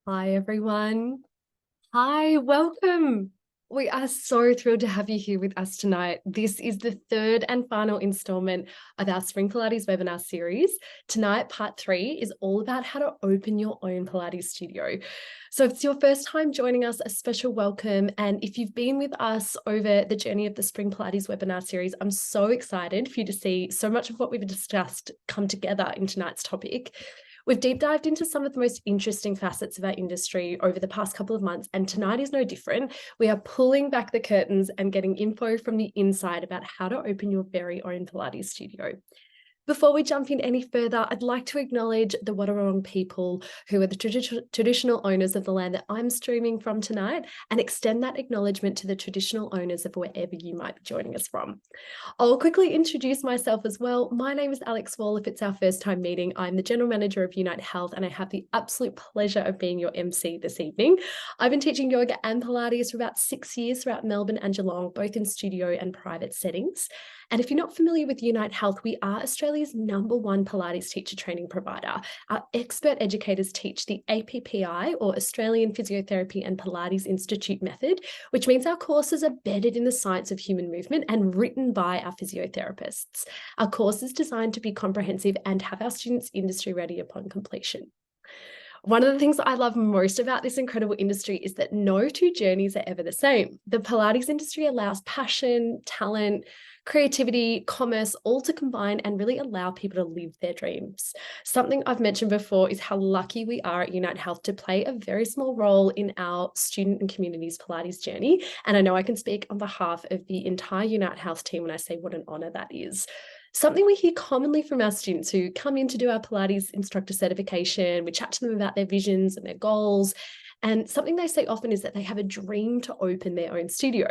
Hi, everyone. Hi, welcome. We are so thrilled to have you here with us tonight. This is the third and final installment of our Spring Pilates webinar series. Tonight, part 3 is all about how to open your own Pilates studio. So if it's your first time joining us, a special welcome. And if you've been with us over the journey of the Spring Pilates webinar series, I'm so excited for you to see so much of what we've discussed come together in tonight's topic. We've deep dived into some of the most interesting facets of our industry over the past couple of months, and tonight is no different. We are pulling back the curtains and getting info from the inside about how to open your very own Pilates studio. Before we jump in any further, I'd like to acknowledge the Wadawurrung people who are the traditional owners of the land that I'm streaming from tonight, and extend that acknowledgement to the traditional owners of wherever you might be joining us from. I'll quickly introduce myself as well. My name is Alex Wall. If it's our first time meeting, I'm the General Manager of Unite Health, and I have the absolute pleasure of being your MC this evening. I've been teaching yoga and Pilates for about 6 years throughout Melbourne and Geelong, both in studio and private settings. And if you're not familiar with Unite Health, we are Australia's #1 Pilates teacher training provider. Our expert educators teach the APPI, or Australian Physiotherapy and Pilates Institute method, which means our courses are embedded in the science of human movement and written by our physiotherapists. Our course is designed to be comprehensive and have our students industry ready upon completion. One of the things I love most about this incredible industry is that no two journeys are ever the same. The Pilates industry allows passion, talent, creativity, commerce, all to combine and really allow people to live their dreams. Something I've mentioned before is how lucky we are at Unite Health to play a very small role in our student and community's Pilates journey. And I know I can speak on behalf of the entire Unite Health team when I say what an honor that is. Something we hear commonly from our students who come in to do our Pilates instructor certification, we chat to them about their visions and their goals. And something they say often is that they have a dream to open their own studio.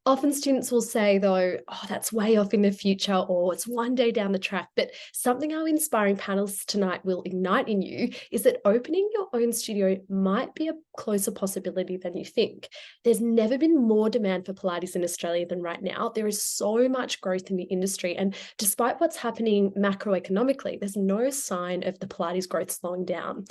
Often students will say, though, oh, that's way off in the future, or it's one day down the track. But something our inspiring panelists tonight will ignite in you is that opening your own studio might be a closer possibility than you think. There's never been more demand for Pilates in Australia than right now. There is so much growth in the industry. And despite what's happening macroeconomically, there's no sign of the Pilates growth slowing down.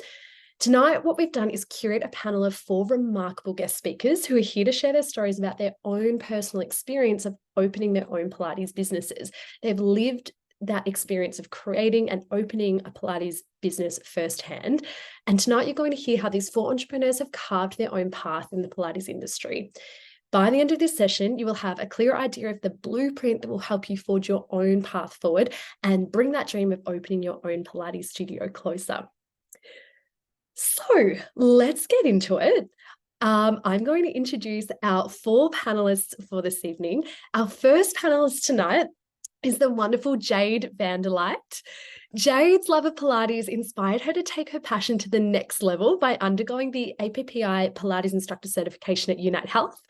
Tonight, what we've done is curate a panel of 4 remarkable guest speakers who are here to share their stories about their own personal experience of opening their own Pilates businesses. They've lived that experience of creating and opening a Pilates business firsthand. And tonight, you're going to hear how these 4 entrepreneurs have carved their own path in the Pilates industry. By the end of this session, you will have a clear idea of the blueprint that will help you forge your own path forward and bring that dream of opening your own Pilates studio closer. So let's get into it. I'm going to introduce our 4 panelists for this evening. Our first panelist tonight is the wonderful Jade Vanderlight. Jade's love of Pilates inspired her to take her passion to the next level by undergoing the APPI Pilates instructor certification at Unite Health.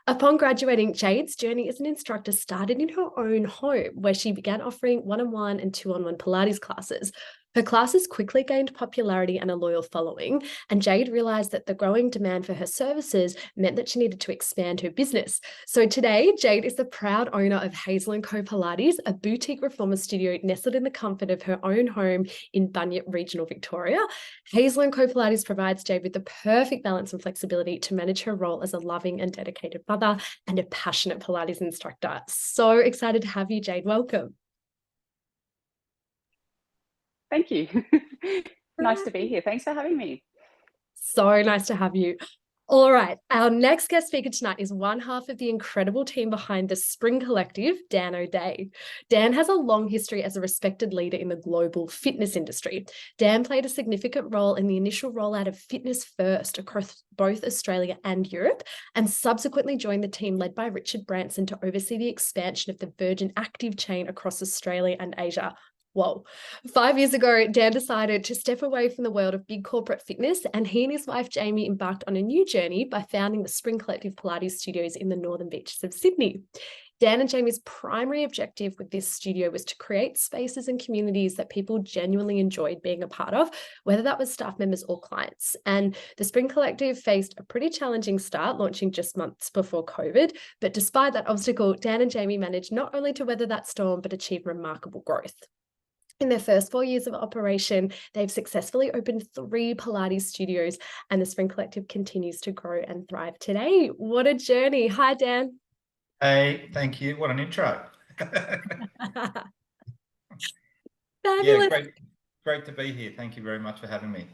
Upon graduating, Jade's journey as an instructor started in her own home, where she began offering one-on-one and two-on-one Pilates classes. Her classes quickly gained popularity and a loyal following, and Jade realized that the growing demand for her services meant that she needed to expand her business. So today, Jade is the proud owner of Hazel & Co Pilates, a boutique reformer studio nestled in the comfort of her own home in Bunyip Regional Victoria. Hazel & Co Pilates provides Jade with the perfect balance and flexibility to manage her role as a loving and dedicated mother and a passionate Pilates instructor. So excited to have you, Jade. Welcome. Thank you. Nice to be here. Thanks for having me. So nice to have you. All right, our next guest speaker tonight is one half of the incredible team behind the Spring Collective, Dan O'Day. Dan has a long history as a respected leader in the global fitness industry. Dan played a significant role in the initial rollout of Fitness First across both Australia and Europe, and subsequently joined the team led by Richard Branson to oversee the expansion of the Virgin Active chain across Australia and Asia. Whoa. 5 years ago, Dan decided to step away from the world of big corporate fitness, and he and his wife, Jamie, embarked on a new journey by founding the Spring Collective Pilates studios in the northern beaches of Sydney. Dan and Jamie's primary objective with this studio was to create spaces and communities that people genuinely enjoyed being a part of, whether that was staff members or clients. And the Spring Collective faced a pretty challenging start, launching just months before COVID. But despite that obstacle, Dan and Jamie managed not only to weather that storm, but achieve remarkable growth. In their first 4 years of operation, they've successfully opened 3 Pilates studios, and the Spring Collective continues to grow and thrive today. What a journey. Hi, Dan. Hey, thank you. What an intro. Yeah, Fabulous. great to be here. Thank you very much for having me.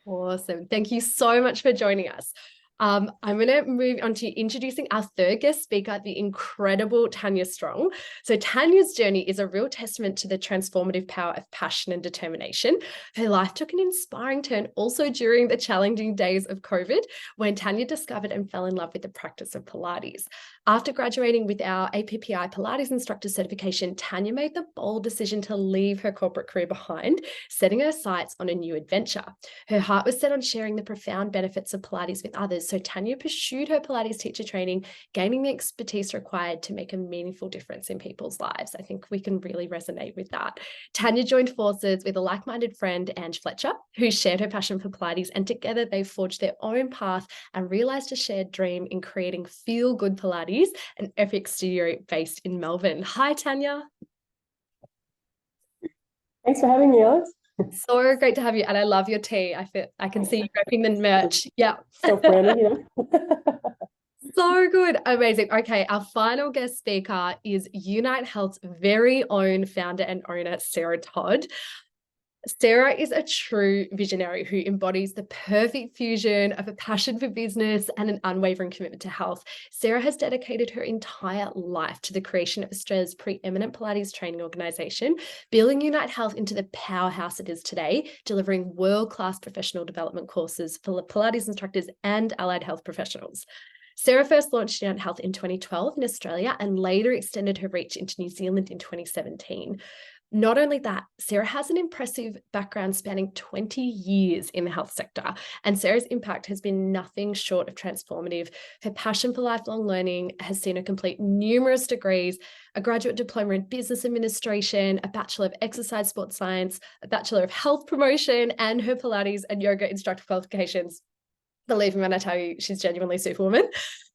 Awesome. Thank you so much for joining us. I'm going to move on to introducing our third guest speaker, the incredible Tanya Strong. So Tanya's journey is a real testament to the transformative power of passion and determination. Her life took an inspiring turn also during the challenging days of COVID, when Tanya discovered and fell in love with the practice of Pilates. After graduating with our APPI Pilates instructor certification, Tanya made the bold decision to leave her corporate career behind, setting her sights on a new adventure. Her heart was set on sharing the profound benefits of Pilates with others, so Tanya pursued her Pilates teacher training, gaining the expertise required to make a meaningful difference in people's lives. I think we can really resonate with that. Tanya joined forces with a like-minded friend, Ange Fletcher, who shared her passion for Pilates, and together they forged their own path and realized a shared dream in creating Feel Good Pilates, an epic studio based in Melbourne. Hi, Tanya. Thanks for having me, Alex. So great to have you, and I love your tea. I can see you repping the merch. Yeah. Self-branded, you know. So good. Amazing. Okay, our final guest speaker is Unite Health's very own founder and owner, Sarah Todd. Sarah is a true visionary who embodies the perfect fusion of a passion for business and an unwavering commitment to health. Sarah has dedicated her entire life to the creation of Australia's preeminent Pilates training organisation, building Unite Health into the powerhouse it is today, delivering world-class professional development courses for Pilates instructors and allied health professionals. Sarah first launched Unite Health in 2012 in Australia and later extended her reach into New Zealand in 2017. Not only that, Sarah has an impressive background spanning 20 years in the health sector, and Sarah's impact has been nothing short of transformative. Her passion for lifelong learning has seen her complete numerous degrees, a graduate diploma in business administration, a Bachelor of Exercise Sports Science, a Bachelor of Health Promotion, and her Pilates and yoga instructor qualifications. Believe me when I tell you, she's genuinely superwoman.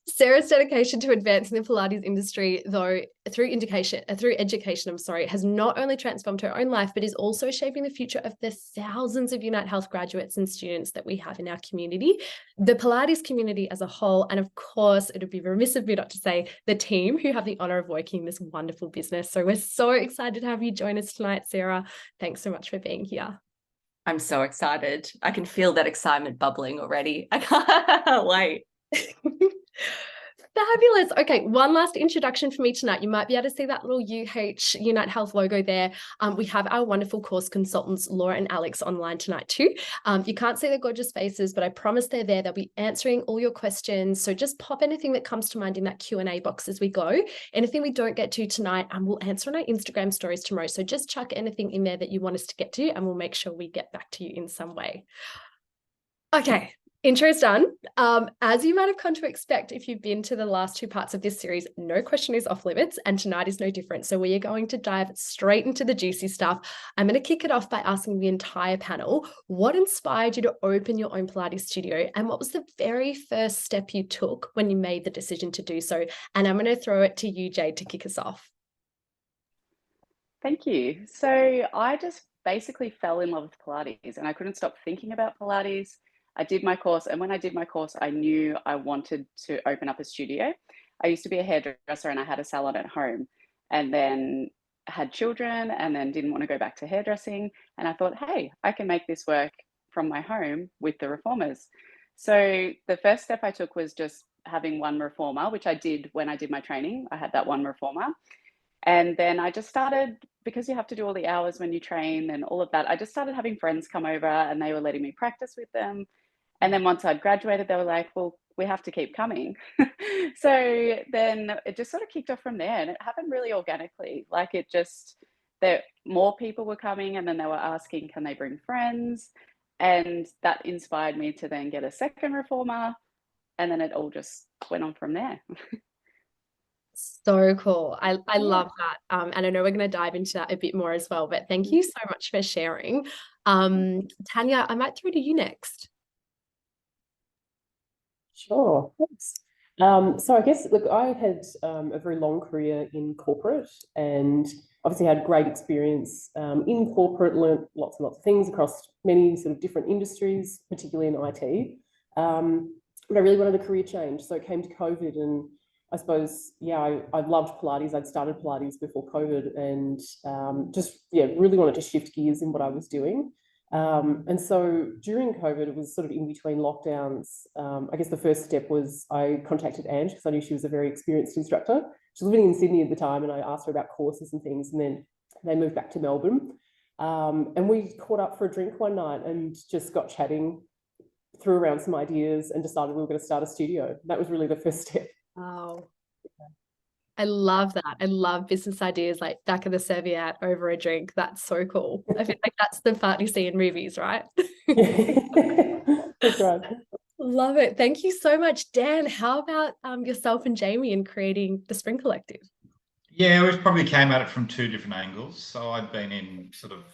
Sarah's dedication to advancing the Pilates industry, though, through education, has not only transformed her own life, but is also shaping the future of the thousands of Unite Health graduates and students that we have in our community, the Pilates community as a whole, and of course, it would be remiss of me not to say the team who have the honor of working in this wonderful business. So we're so excited to have you join us tonight, Sarah. Thanks so much for being here. I'm so excited. I can feel that excitement bubbling already. I can't wait. Fabulous. Okay, one last introduction for me tonight. You might be able to see that little Unite Health logo there. We have our wonderful course consultants, Laura and Alex, online tonight too. You can't see their gorgeous faces, but I promise they're there. They'll be answering all your questions. So just pop anything that comes to mind in that Q&A box as we go. Anything we don't get to tonight, we'll answer on our Instagram stories tomorrow. So just chuck anything in there that you want us to get to, and we'll make sure we get back to you in some way. Okay. Intro's done. As you might have come to expect if you've been to the last 2 parts of this series, no question is off limits, and tonight is no different. So we are going to dive straight into the juicy stuff. I'm going to kick it off by asking the entire panel, what inspired you to open your own Pilates studio, and what was the very first step you took when you made the decision to do so? And I'm going to throw it to you, Jade, to kick us off. Thank you. So I just basically fell in love with Pilates and I couldn't stop thinking about Pilates. I did my course, and when I did my course, I knew I wanted to open up a studio. I used to be a hairdresser and I had a salon at home, and then had children and then didn't want to go back to hairdressing. And I thought, hey, I can make this work from my home with the reformers. So the first step I took was just having one reformer, which I did when I did my training. I had that one reformer. And then I just started, because you have to do all the hours when you train and all of that, I just started having friends come over and they were letting me practice with them. And then once I'd graduated, they were like, well, we have to keep coming. So then it just sort of kicked off from there, and it happened really organically. Like it just, that more people were coming, and then they were asking, can they bring friends? And that inspired me to then get a second reformer. And then it all just went on from there. So cool. I love that. And I know we're going to dive into that a bit more as well, but thank you so much for sharing. Tanya, I might throw to you next. Sure. Thanks. So I guess, look, I had a very long career in corporate and obviously had great experience in corporate, learnt lots and lots of things across many sort of different industries, particularly in IT. But I really wanted a career change. So it came to COVID and I suppose, yeah, I loved Pilates. I'd started Pilates before COVID and just, yeah, really wanted to shift gears in what I was doing. And so during COVID, it was sort of in between lockdowns. I guess the first step was I contacted Ange because I knew she was a very experienced instructor. She was living in Sydney at the time, and I asked her about courses and things. And then they moved back to Melbourne. And we caught up for a drink one night and just got chatting, threw around some ideas, and decided we were going to start a studio. That was really the first step. Wow. I love that. I love business ideas like back of the serviette over a drink. That's so cool. I feel like that's the part you see in movies, right? That's right. Love it. Thank you so much, Dan. How about yourself and Jamie in creating the Spring Collective? Yeah, we probably came at it from two different angles. So I'd been in sort of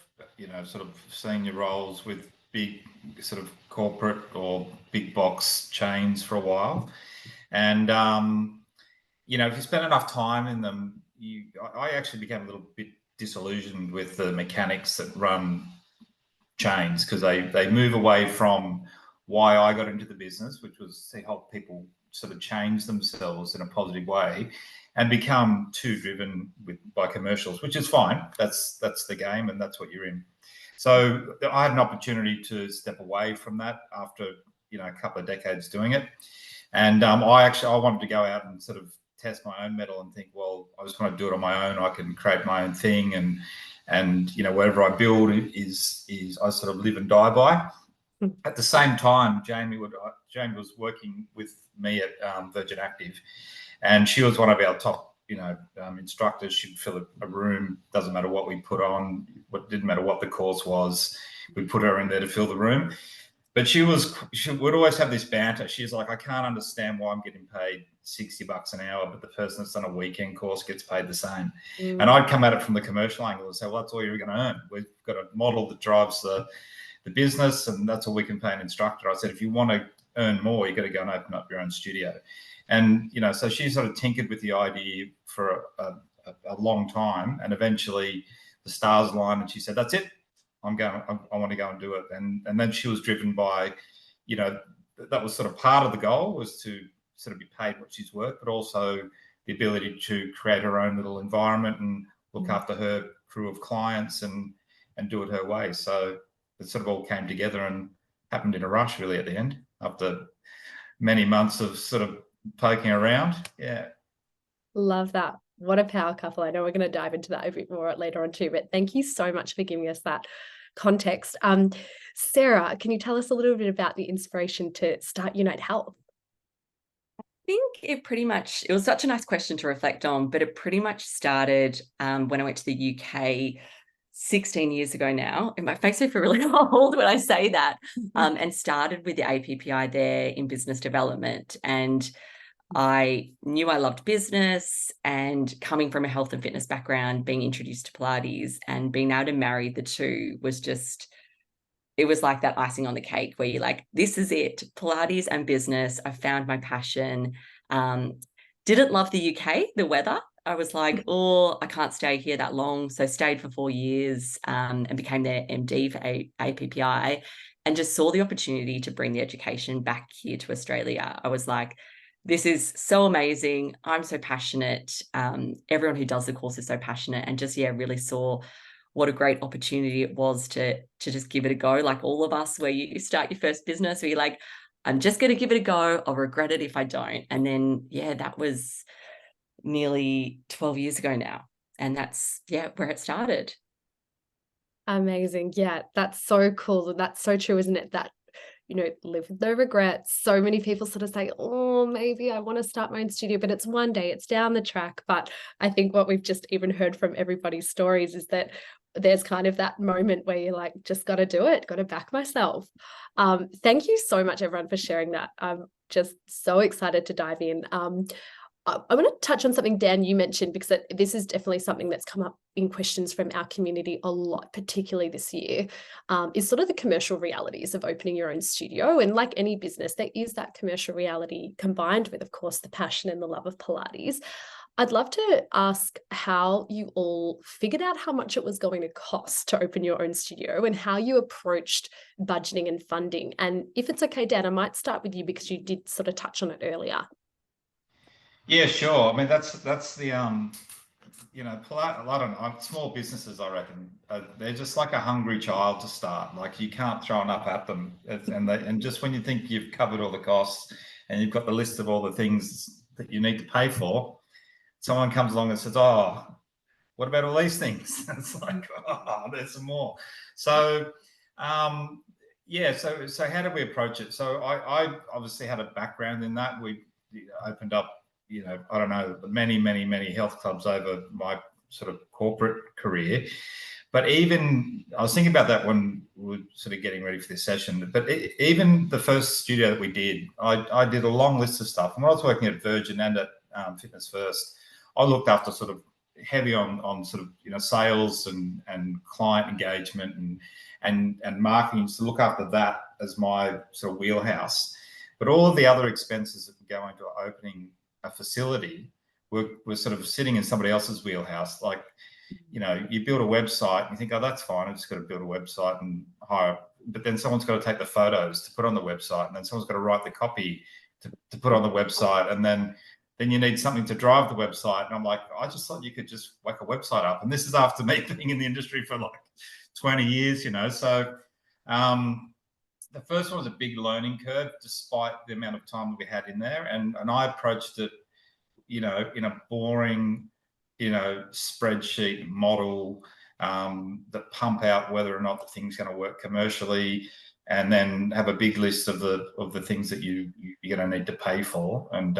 senior roles with big sort of corporate or big box chains for a while. And, if you spend enough time in them, I actually became a little bit disillusioned with the mechanics that run chains because they move away from why I got into the business, which was to help people sort of change themselves in a positive way, and become too driven by commercials, which is fine. That's the game, and that's what you're in. So I had an opportunity to step away from that after a couple of decades doing it, and I wanted to go out and sort of test my own mettle and think, well, I just want to do it on my own. I can create my own thing, and whatever I build is I sort of live and die by. At the same time, Jamie was working with me at Virgin Active, and she was one of our top instructors. She'd fill a room, doesn't matter what we put on, didn't matter what the course was, we'd put her in there to fill the room. But she would always have this banter. She's like, I can't understand why I'm getting paid $60 an hour, but the person that's done a weekend course gets paid the same. And I'd come at it from the commercial angle and say, well, that's all you're going to earn. We've got a model that drives the business, and that's all we can pay an instructor. I said, if you want to earn more, you got to go and open up your own studio. And so she sort of tinkered with the idea for a long time, and eventually the stars aligned, and she said, that's it. I want to go and do it. And then she was driven by, that was sort of part of the goal, was to sort of be paid what she's worth, but also the ability to create her own little environment and look after her crew of clients and do it her way. So it sort of all came together and happened in a rush, really, at the end, after many months of sort of poking around. Yeah. Love that. What a power couple. I know we're going to dive into that a bit more later on too, but thank you so much for giving us that context. Sarah, can you tell us a little bit about the inspiration to start Unite Health? I think it was such a nice question to reflect on, but it pretty much started when I went to the UK 16 years ago now. It makes me feel really old when I say that, and started with the APPI there in business development. And I knew I loved business, and coming from a health and fitness background, being introduced to Pilates and being able to marry the two was it was like that icing on the cake where you're like, this is it, Pilates and business. I found my passion. Didn't love the UK, the weather. I was like, oh, I can't stay here that long. So stayed for 4 years and became their MD for APPI, and just saw the opportunity to bring the education back here to Australia. I was like, this is so amazing. I'm so passionate. Everyone who does the course is so passionate, and just, really saw what a great opportunity it was to just give it a go. Like all of us, where you start your first business, where you're like, I'm just going to give it a go. I'll regret it if I don't. And then, that was nearly 12 years ago now. And that's, where it started. Amazing. Yeah, that's so cool. That's so true, isn't it? That, live with no regrets. So many people sort of say, oh, maybe I want to start my own studio, but it's one day, it's down the track. But I think what we've just even heard from everybody's stories is that there's kind of that moment where you're like, just got to do it, got to back myself. Thank you so much, everyone, for sharing that. I'm just so excited to dive in. I want to touch on something, Dan, you mentioned, because this is definitely something that's come up in questions from our community a lot, particularly this year, is sort of the commercial realities of opening your own studio. And like any business, there is that commercial reality combined with, of course, the passion and the love of Pilates. I'd love to ask how you all figured out how much it was going to cost to open your own studio and how you approached budgeting and funding. And if it's okay, Dan, I might start with you because you did sort of touch on it earlier. Yeah, sure. I mean, that's the you know, I don't know, small businesses, I reckon, they're just like a hungry child to start. Like, you can't throw enough at them, and just when you think you've covered all the costs and you've got the list of all the things that you need to pay for, someone comes along and says, "Oh, what about all these things?" It's like, "Oh, there's some more." So, yeah. So how did we approach it? So I obviously had a background in that. We opened up, you know, I don't know, many health clubs over my sort of corporate career. But even I was thinking about that when we were sort of getting ready for this session. But even the first studio that we did, I did a long list of stuff. And when I was working at Virgin and at Fitness First, I looked after sort of heavy on sort of, you know, sales and client engagement and marketing, to look after that as my sort of wheelhouse. But all of the other expenses that go into opening a facility were sort of sitting in somebody else's wheelhouse. Like, you know, you build a website and you think, oh, that's fine, I've just got to build a website and hire, but then someone's got to take the photos to put on the website, and then someone's got to write the copy to put on the website, and then you need something to drive the website. And I'm like, I just thought you could just whack a website up. And this is after me being in the industry for like 20 years, you know. So the first one was a big learning curve, despite the amount of time that we had in there. And I approached it, you know, in a boring, you know, spreadsheet model that pump out whether or not the thing's going to work commercially, and then have a big list of the things that you're going to need to pay for, and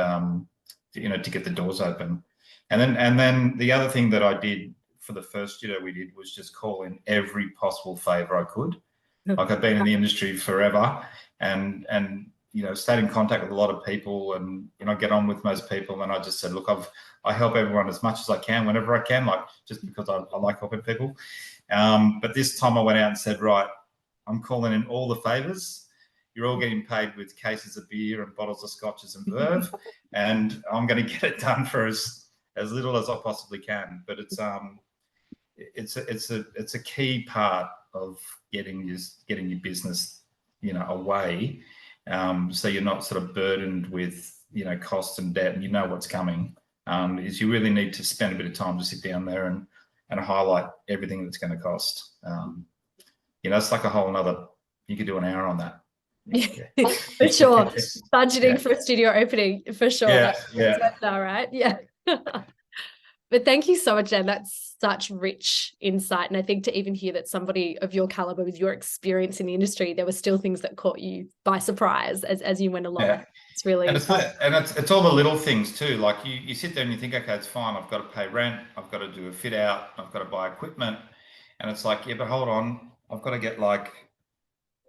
you know, to get the doors open. And then the other thing that I did for the first studio we did was just call in every possible favor I could. Like, I've been in the industry forever, and you know, stayed in contact with a lot of people, and, you know, get on with most people. And I just said, look, I help everyone as much as I can, whenever I can, like, just because I like helping people. But this time I went out and said, right, I'm calling in all the favors. You're all getting paid with cases of beer and bottles of scotches and verve, and I'm going to get it done for as little as I possibly can. But it's a key part of getting your business, you know, away, so you're not sort of burdened with, you know, costs and debt, and you know what's coming. Is you really need to spend a bit of time to sit down there and highlight everything that's going to cost. You know, it's like a whole nother. You could do an hour on that. Yeah. For sure. Budgeting, yeah, for a studio opening, for sure. Yeah, That's all right. Yeah. But thank you so much, Jen. That's such rich insight. And I think to even hear that somebody of your caliber, with your experience in the industry, there were still things that caught you by surprise as you went along. Yeah. It's really, and it's all the little things too. Like, you sit there and you think, okay, it's fine. I've got to pay rent. I've got to do a fit out. I've got to buy equipment. And it's like, yeah, but hold on. I've got to get like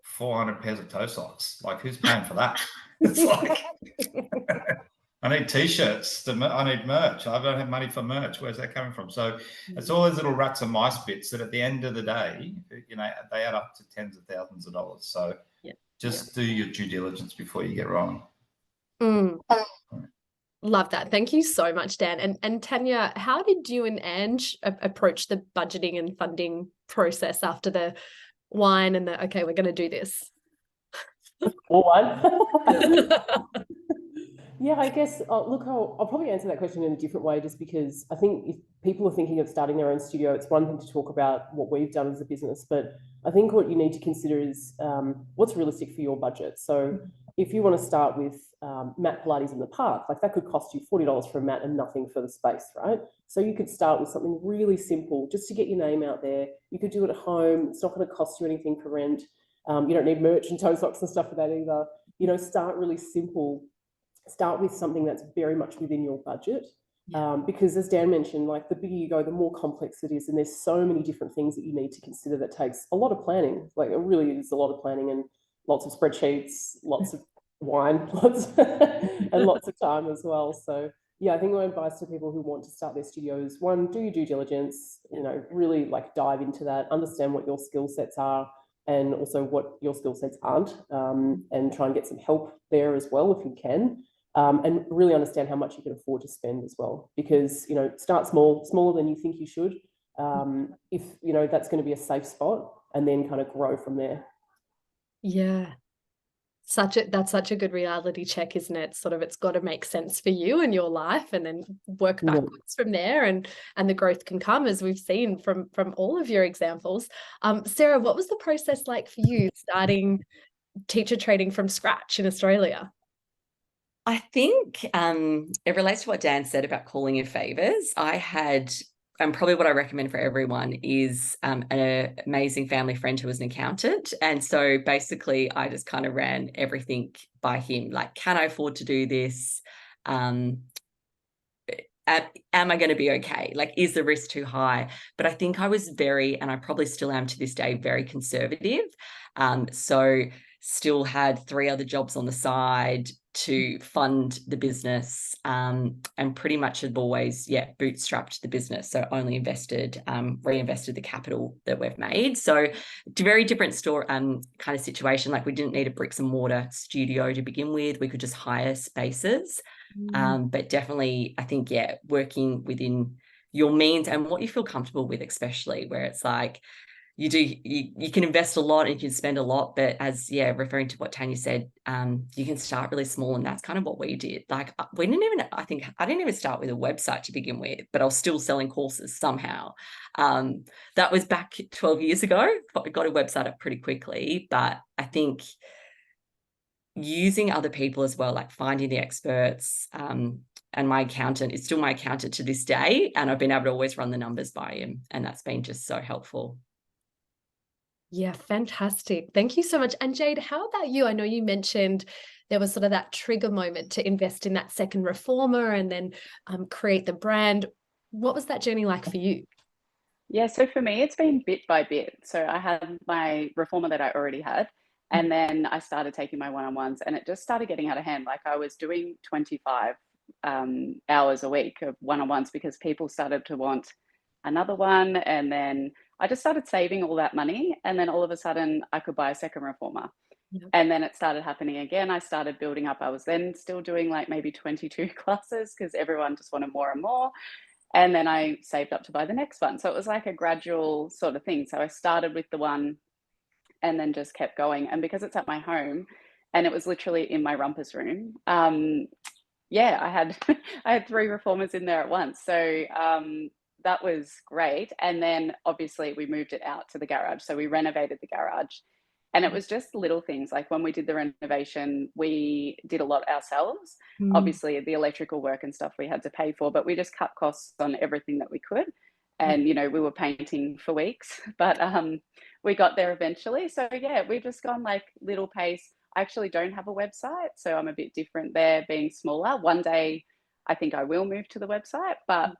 400 pairs of toe socks. Like, who's paying for that? It's like, I need t-shirts. I need merch. I don't have money for merch. Where's that coming from? So it's all those little rats and mice bits that at the end of the day, you know, they add up to tens of thousands of dollars. So just do your due diligence before you get rolling. Love that. Thank you so much, Dan. And Tanya, how did you and Ange approach the budgeting and funding process after the wine and the, okay, we're going to do this? Or one. Yeah, I guess, look, I'll probably answer that question in a different way, just because I think if people are thinking of starting their own studio, it's one thing to talk about what we've done as a business, but I think what you need to consider is what's realistic for your budget. So if you want to start with mat Pilates in the park, like, that could cost you $40 for a mat and nothing for the space, right? So you could start with something really simple just to get your name out there. You could do it at home. It's not going to cost you anything for rent. You don't need merch and toe socks and stuff for that either. You know, start really simple. Start with something that's very much within your budget, because, as Dan mentioned, like, the bigger you go, the more complex it is, and there's so many different things that you need to consider that takes a lot of planning. Like, it really is a lot of planning, and lots of spreadsheets, lots of wine, and lots of time as well. So yeah, I think my advice to people who want to start their studios, one, do your due diligence, you know, really like dive into that, understand what your skill sets are and also what your skill sets aren't, and try and get some help there as well if you can. And really understand how much you can afford to spend as well, because, you know, start small, smaller than you think you should. If, you know, that's going to be a safe spot, and then kind of grow from there. Yeah. That's such a good reality check, isn't it? Sort of, it's got to make sense for you and your life, and then work Yeah. backwards from there, and the growth can come, as we've seen from all of your examples. Sarah, what was the process like for you starting teacher training from scratch in Australia? I think it relates to what Dan said about calling in favors. I had, and probably what I recommend for everyone is an amazing family friend who was an accountant. And so basically I just kind of ran everything by him. Like, can I afford to do this? Am I going to be okay? Like, is the risk too high? But I think I was very, and I probably still am to this day, very conservative. So still had 3 other jobs on the side to fund the business, and pretty much have always, bootstrapped the business. So only reinvested the capital that we've made. So very different store kind of situation. Like, we didn't need a bricks and mortar studio to begin with. We could just hire spaces. But definitely, I think, working within your means and what you feel comfortable with, especially where it's like you can invest a lot and you can spend a lot, but as referring to what Tanya said, you can start really small, and that's kind of what we did. Like, I didn't even start with a website to begin with, but I was still selling courses somehow. That was back 12 years ago. I got a website up pretty quickly, but I think using other people as well, like finding the experts, and my accountant is still my accountant to this day, and I've been able to always run the numbers by him, and that's been just so helpful. Yeah, fantastic. Thank you so much. And Jade, how about you? I know you mentioned there was sort of that trigger moment to invest in that second reformer and then create the brand. What was that journey like for you? Yeah, so for me, it's been bit by bit. So I had my reformer that I already had, and then I started taking my one-on-ones, and it just started getting out of hand. Like, I was doing 25 hours a week of one-on-ones because people started to want another one. And then I just started saving all that money. And then all of a sudden I could buy a second reformer. Yeah. And then it started happening again. I started building up. I was then still doing like maybe 22 classes because everyone just wanted more and more. And then I saved up to buy the next one. So it was like a gradual sort of thing. So I started with the one and then just kept going. And because it's at my home and it was literally in my rumpus room, I had I had 3 reformers in there at once. So that was great. And then obviously we moved it out to the garage. So we renovated the garage. And it was just little things. Like, when we did the renovation, we did a lot ourselves. Obviously, the electrical work and stuff we had to pay for, but we just cut costs on everything that we could. And, you know, we were painting for weeks, but we got there eventually. So, yeah, we've just gone like little pace. I actually don't have a website, so I'm a bit different there, being smaller. One day, I think I will move to the website, but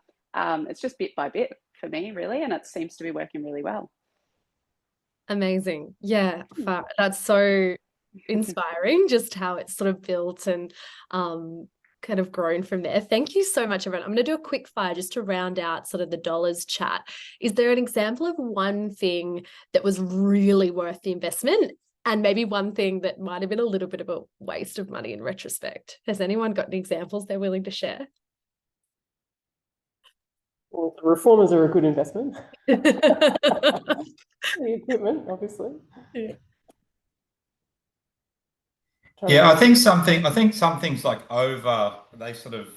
it's just bit by bit for me, really, and it seems to be working really well. Amazing. Yeah, that's so inspiring, just how it's sort of built and kind of grown from there. Thank you so much, everyone. I'm going to do a quick fire just to round out sort of the dollars chat. Is there an example of one thing that was really worth the investment, and maybe one thing that might have been a little bit of a waste of money in retrospect? Has anyone got any examples they're willing to share? Well, the reformers are a good investment. The equipment, obviously. Yeah, I think some things like they sort of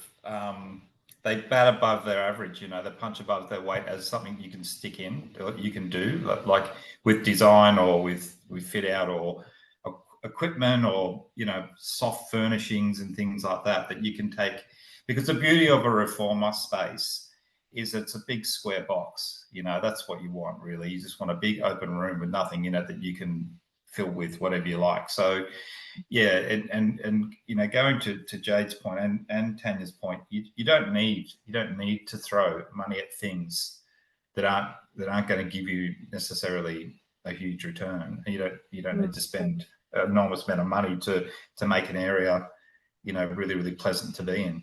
they bat above their average. You know, they punch above their weight as something you can stick in, or you can do, like with design or with fit out or equipment, or, you know, soft furnishings and things like that you can take. Because the beauty of a reformer space is it's a big square box. You know, that's what you want, really. You just want a big open room with nothing in it that you can fill with whatever you like. So yeah, and you know, going to Jade's point and Tanya's point, you don't need to throw money at things that aren't going to give you necessarily a huge return. You don't need to spend an enormous amount of money to make an area, you know, really, really pleasant to be in.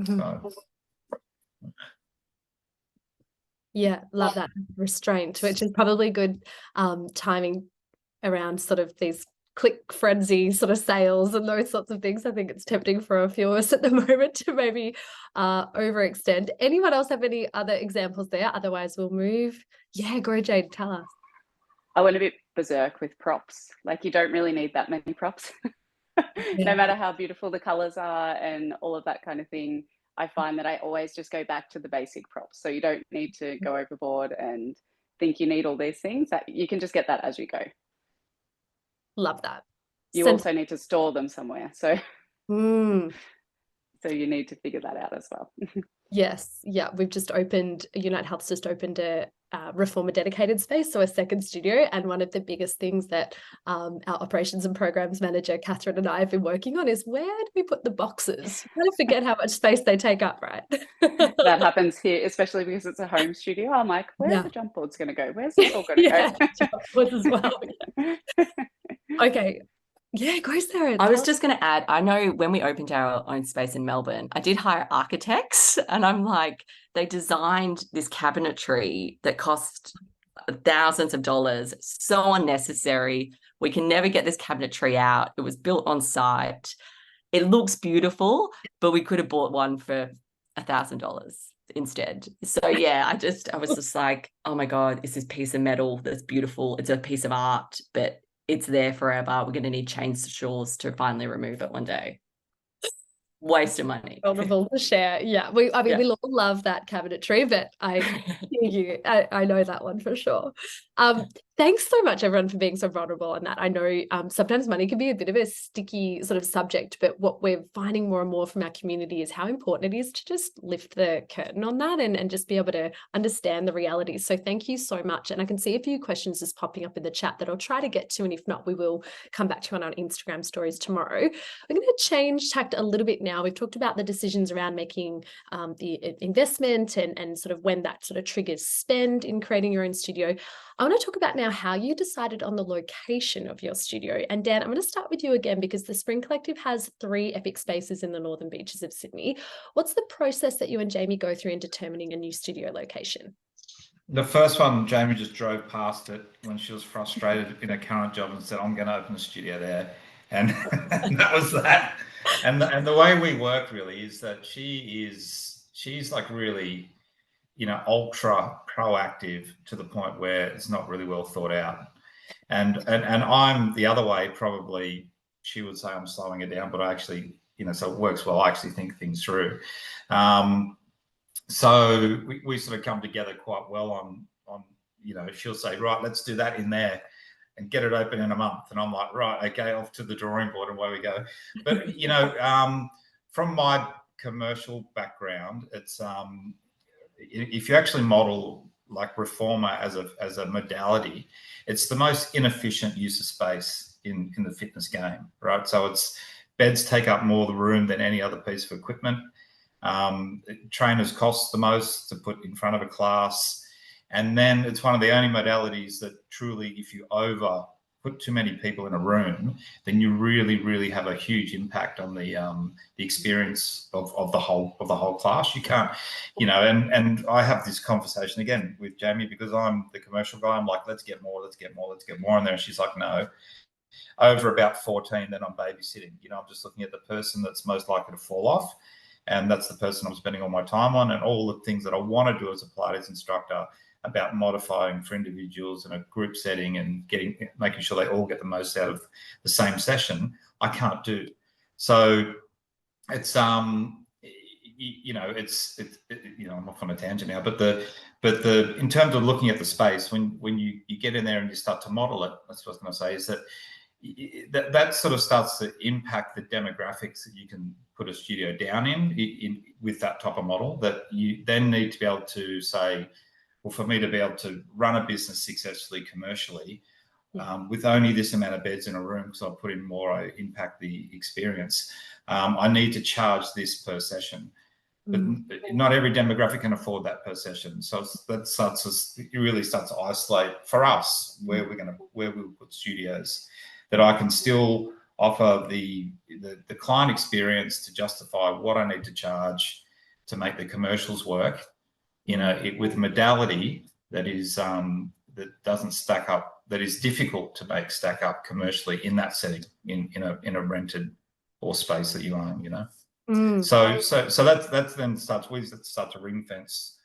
So Yeah, love that restraint, which is probably good timing around sort of these click frenzy sort of sales and those sorts of things. I think it's tempting for a few of us at the moment to maybe overextend. Anyone else have any other examples there? Otherwise, we'll move. Yeah, go Jade, tell us. I went a bit berserk with props. Like, you don't really need that many props. No matter how beautiful the colors are and all of that kind of thing. I find that I always just go back to the basic props. So you don't need to go overboard and think you need all these things. That you can just get that as you go. Love that. You also need to store them somewhere. So so you need to figure that out as well. Yes. Yeah. We've just opened, Unite Health's just opened a Reformer dedicated space, so a second studio. And one of the biggest things that our operations and programs manager, Catherine, and I have been working on is where do we put the boxes? You kind of forget how much space they take up, right? That happens here, especially because it's a home studio. I'm like, where are the jump boards going to go? Where's this all going to Yeah, go? jump boards as well. Okay. Yeah, go Sarah. I was just going to add, I know when we opened our own space in Melbourne, I did hire architects, and I'm like, they designed this cabinetry that cost thousands of dollars, so unnecessary. We can never get this cabinetry out. It was built on site. It looks beautiful, but we could have bought one for $1,000 instead. So yeah, I was just like, oh my God, it's this piece of metal that's beautiful. It's a piece of art, but it's there forever. We're going to need chainsaws to finally remove it one day. Waste of money. Vulnerable to share. Yeah. We all love that cabinetry, but I know that one for sure. Thanks so much, everyone, for being so vulnerable on that. I know sometimes money can be a bit of a sticky sort of subject, but what we're finding more and more from our community is how important it is to just lift the curtain on that and just be able to understand the realities. So thank you so much. And I can see a few questions just popping up in the chat that I'll try to get to. And if not, we will come back to you on our Instagram stories tomorrow. We're going to change tact a little bit now. We've talked about the decisions around making the investment and sort of when that sort of triggers spend in creating your own studio. I want to talk about now how you decided on the location of your studio. And Dan, I'm going to start with you again because the Spring Collective has 3 epic spaces in the northern beaches of Sydney. What's the process that you and Jamie go through in determining a new studio location? The first one, Jamie just drove past it when she was frustrated in her current job and said, I'm going to open a studio there. And that was that. And the way we work really is that she's like really, ultra proactive to the point where it's not really well thought out. And I'm the other way, probably she would say I'm slowing it down, but I actually, so it works well. I actually think things through. So we sort of come together quite well on, she'll say, right, let's do that in there and get it open in a month. And I'm like, right, okay, off to the drawing board and away we go. But, from my commercial background, it's, if you actually model like Reformer as a modality, it's the most inefficient use of space in the fitness game, right? So it's beds take up more of the room than any other piece of equipment. Trainers cost the most to put in front of a class. And then it's one of the only modalities that truly, if you put too many people in a room, then you really, really have a huge impact on the experience of the whole class. You can't, and I have this conversation again with Jamie because I'm the commercial guy. I'm like, let's get more. And then she's like, no. Over about 14, then I'm babysitting. I'm just looking at the person that's most likely to fall off. And that's the person I'm spending all my time on, and all the things that I want to do as a Pilates instructor about modifying for individuals in a group setting and making sure they all get the most out of the same session, I can't do. So it's I'm off on a tangent now, but in terms of looking at the space, when you get in there and you start to model it, that's what I was going to say, is that sort of starts to impact the demographics that you can put a studio down in with that type of model, that you then need to be able to say, well, for me to be able to run a business successfully commercially, with only this amount of beds in a room, because I'll put in more, I impact the experience. I need to charge this per session, but not every demographic can afford that per session. So it really starts to isolate for us where we'll put studios, that I can still offer the client experience to justify what I need to charge, to make the commercials work, with modality that is that doesn't stack up, that is difficult to make stack up commercially in that setting, in a rented or space that you own, So that's then we start to ring fence,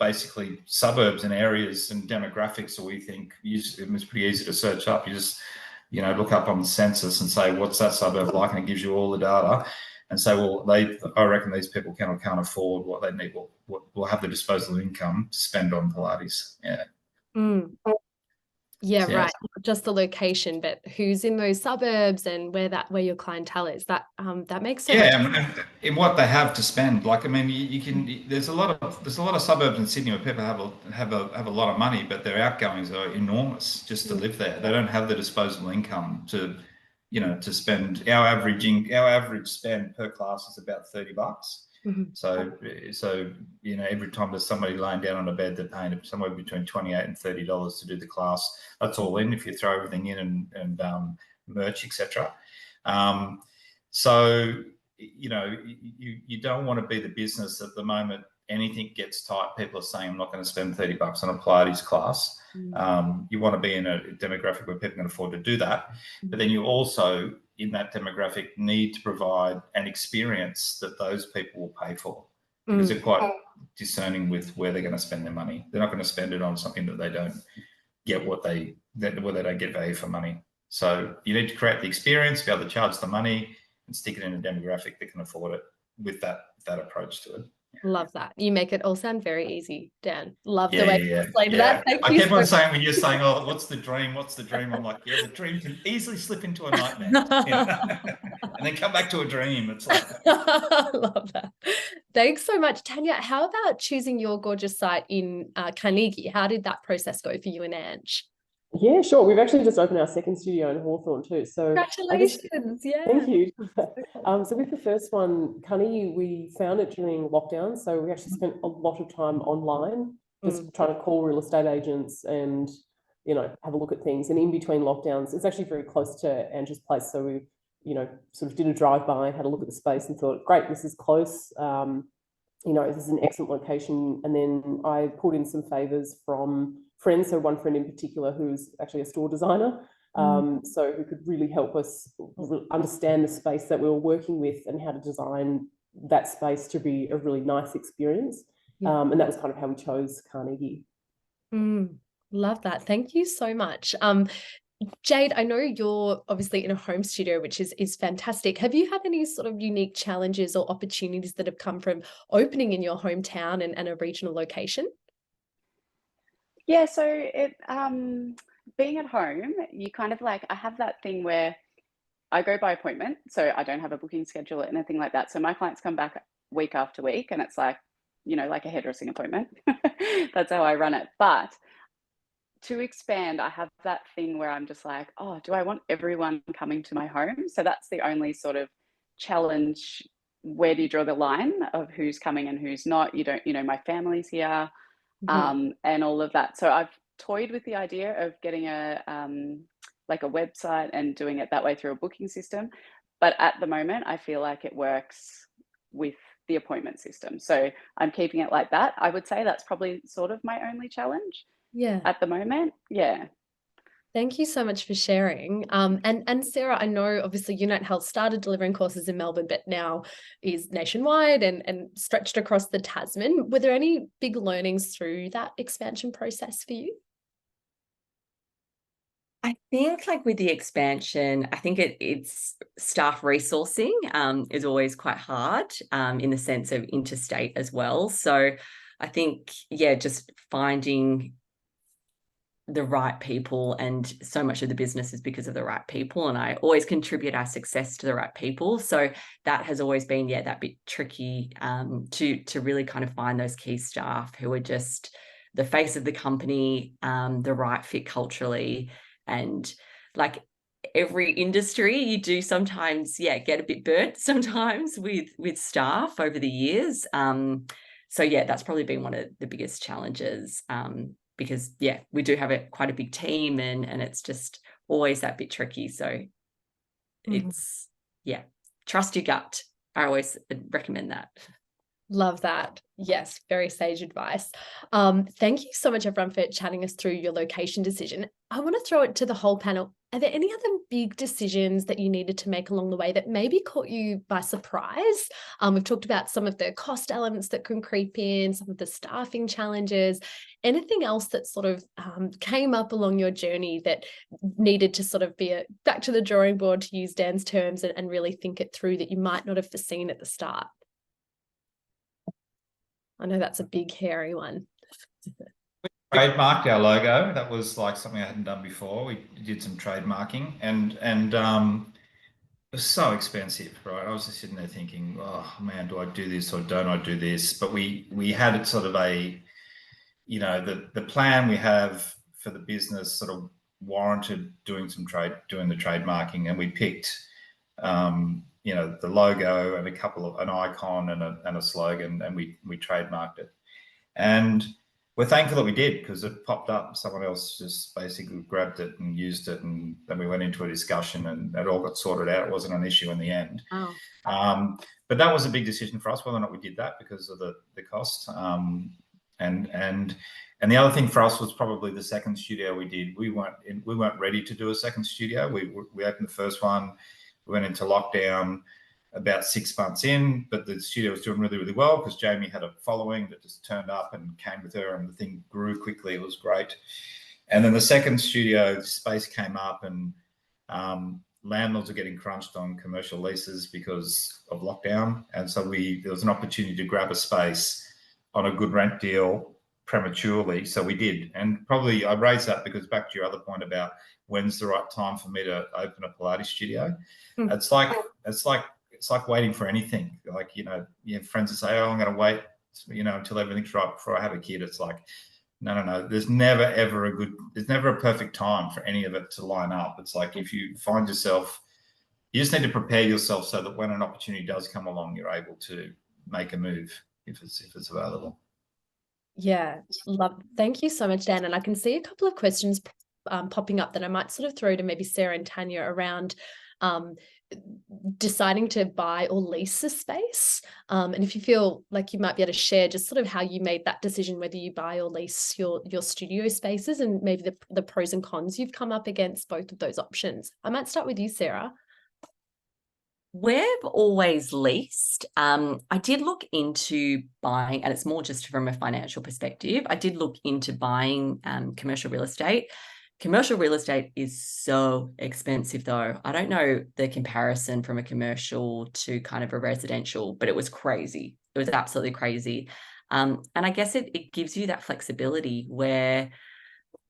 basically suburbs and areas and demographics that we think it's pretty easy to search up. You just look up on the census and say, what's that suburb like, and it gives you all the data. And say, well, I reckon these people can't afford what they need, will have the disposable income to spend on Pilates. Yeah. Mm. Yeah, right. Not just the location, but who's in those suburbs and where your clientele is. That makes so much sense. And what they have to spend. Like, I mean, you can. There's a lot of suburbs in Sydney where people have a lot of money, but their outgoings are enormous just to live there. They don't have the disposable income to spend. Our average spend per class is about $30. Mm-hmm. So every time there's somebody laying down on a bed, they're paying somewhere between $28 and $30 to do the class. That's all in if you throw everything in and merch, etc. So you don't want to be the business at the moment. Anything gets tight, people are saying, I'm not going to spend $30 on a Pilates class. You want to be in a demographic where people can afford to do that, but then you also, in that demographic, need to provide an experience that those people will pay for, because they're quite discerning with where they're going to spend their money. They're not going to spend it on something that they don't get where they don't get value for money. So you need to create the experience, be able to charge the money, and stick it in a demographic that can afford it with that approach to it. Love that. You make it all sound very easy, Dan. Love the way you explained that. Thank I you. keep on saying, when you're saying, oh, what's the dream? What's the dream? I'm like, yeah, the dream can easily slip into a nightmare. And then come back to a dream. It's like, I love that. Thanks so much, Tanya. How about choosing your gorgeous site in Carnegie? How did that process go for you and Ange? Yeah, sure. We've actually just opened our second studio in Hawthorne too. So congratulations. Thank you. So with the first one, Carnegie, we found it during lockdown. So we actually spent a lot of time online, just trying to call real estate agents and, have a look at things. And in between lockdowns, it's actually very close to Ange's place. So we, sort of did a drive-by, had a look at the space and thought, great, this is close. This is an excellent location. And then I pulled in some favors from friends. So one friend in particular, who's actually a store designer, so who could really help us understand the space that we were working with and how to design that space to be a really nice experience. And that was kind of how we chose Carnegie. Love that. Thank you so much. Jade, I know you're obviously in a home studio, which is fantastic. Have you had any sort of unique challenges or opportunities that have come from opening in your hometown and a regional location? Yeah, so it being at home, you kind of like, I have that thing where I go by appointment, so I don't have a booking schedule or anything like that. So my clients come back week after week, and it's like, like a hairdressing appointment. That's how I run it. But to expand, I have that thing where I'm just like, oh, do I want everyone coming to my home? So that's the only sort of challenge. Where do you draw the line of who's coming and who's not? You don't, my family's here, and all of that. So I've toyed with the idea of getting a website and doing it that way through a booking system. But at the moment, I feel like it works with the appointment system. So I'm keeping it like that. I would say that's probably sort of my only challenge. At the moment. Yeah. Thank you so much for sharing. And Sarah, I know obviously Unite Health started delivering courses in Melbourne, but now is nationwide and stretched across the Tasman. Were there any big learnings through that expansion process for you? I think like with the expansion, I think it's staff resourcing is always quite hard in the sense of interstate as well. So I think, just finding the right people, and so much of the business is because of the right people, and I always contribute our success to the right people. So that has always been that bit tricky to really kind of find those key staff who are just the face of the company, the right fit culturally. And like every industry, you do sometimes get a bit burnt sometimes with staff over the years. So that's probably been one of the biggest challenges, because we do have quite a big team, and it's just always that bit tricky. So it's trust your gut. I always recommend that. Love that. Yes, very sage advice. Thank you so much, everyone, for chatting us through your location decision. I want to throw it to the whole panel. Are there any other big decisions that you needed to make along the way that maybe caught you by surprise? We've talked about some of the cost elements that can creep in, some of the staffing challenges, anything else that sort of came up along your journey that needed to sort of be back to the drawing board, to use Dan's terms, and really think it through that you might not have foreseen at the start? I know that's a big, hairy one. Trademarked our logo. That was like something I hadn't done before. We did some trademarking, and it was so expensive, right? I was just sitting there thinking, oh man, do I do this or don't I do this? But we had it sort of a, you know, the plan we have for the business sort of warranted doing the trademarking, and we picked you know, the logo and an icon and a slogan, and we trademarked it. And we're thankful that we did, because it popped up. Someone else just basically grabbed it and used it, and then we went into a discussion, and it all got sorted out. It wasn't an issue in the end. Wow. But that was a big decision for us, whether or not we did that, because of the cost. And the other thing for us was probably the second studio we did. We weren't ready to do a second studio. We opened the first one. We went into lockdown about 6 months in, but the studio was doing really, really well because Jamie had a following that just turned up and came with her, and the thing grew quickly. It was great. And then the second studio space came up, and landlords are getting crunched on commercial leases because of lockdown. And so there was an opportunity to grab a space on a good rent deal prematurely. So we did. And probably I raised that because, back to your other point about when's the right time for me to open a Pilates studio, it's like waiting for anything. Like, you know, you have friends that say, oh, I'm going to wait, you know, until everything's right before I have a kid. It's like, no. There's never a perfect time for any of it to line up. It's like, if you find yourself, you just need to prepare yourself so that when an opportunity does come along, you're able to make a move if it's available. Yeah, thank you so much, Dan. And I can see a couple of questions popping up that I might sort of throw to maybe Sarah and Tanya around deciding to buy or lease a space. And if you feel like you might be able to share just sort of how you made that decision, whether you buy or lease your studio spaces, and maybe the pros and cons you've come up against both of those options. I might start with you, Sarah. We've always leased. I did look into buying, and it's more just from a financial perspective. I did look into buying commercial real estate. Commercial real estate is so expensive, though. I don't know the comparison from a commercial to kind of a residential, but it was crazy. It was absolutely crazy. And I guess it gives you that flexibility where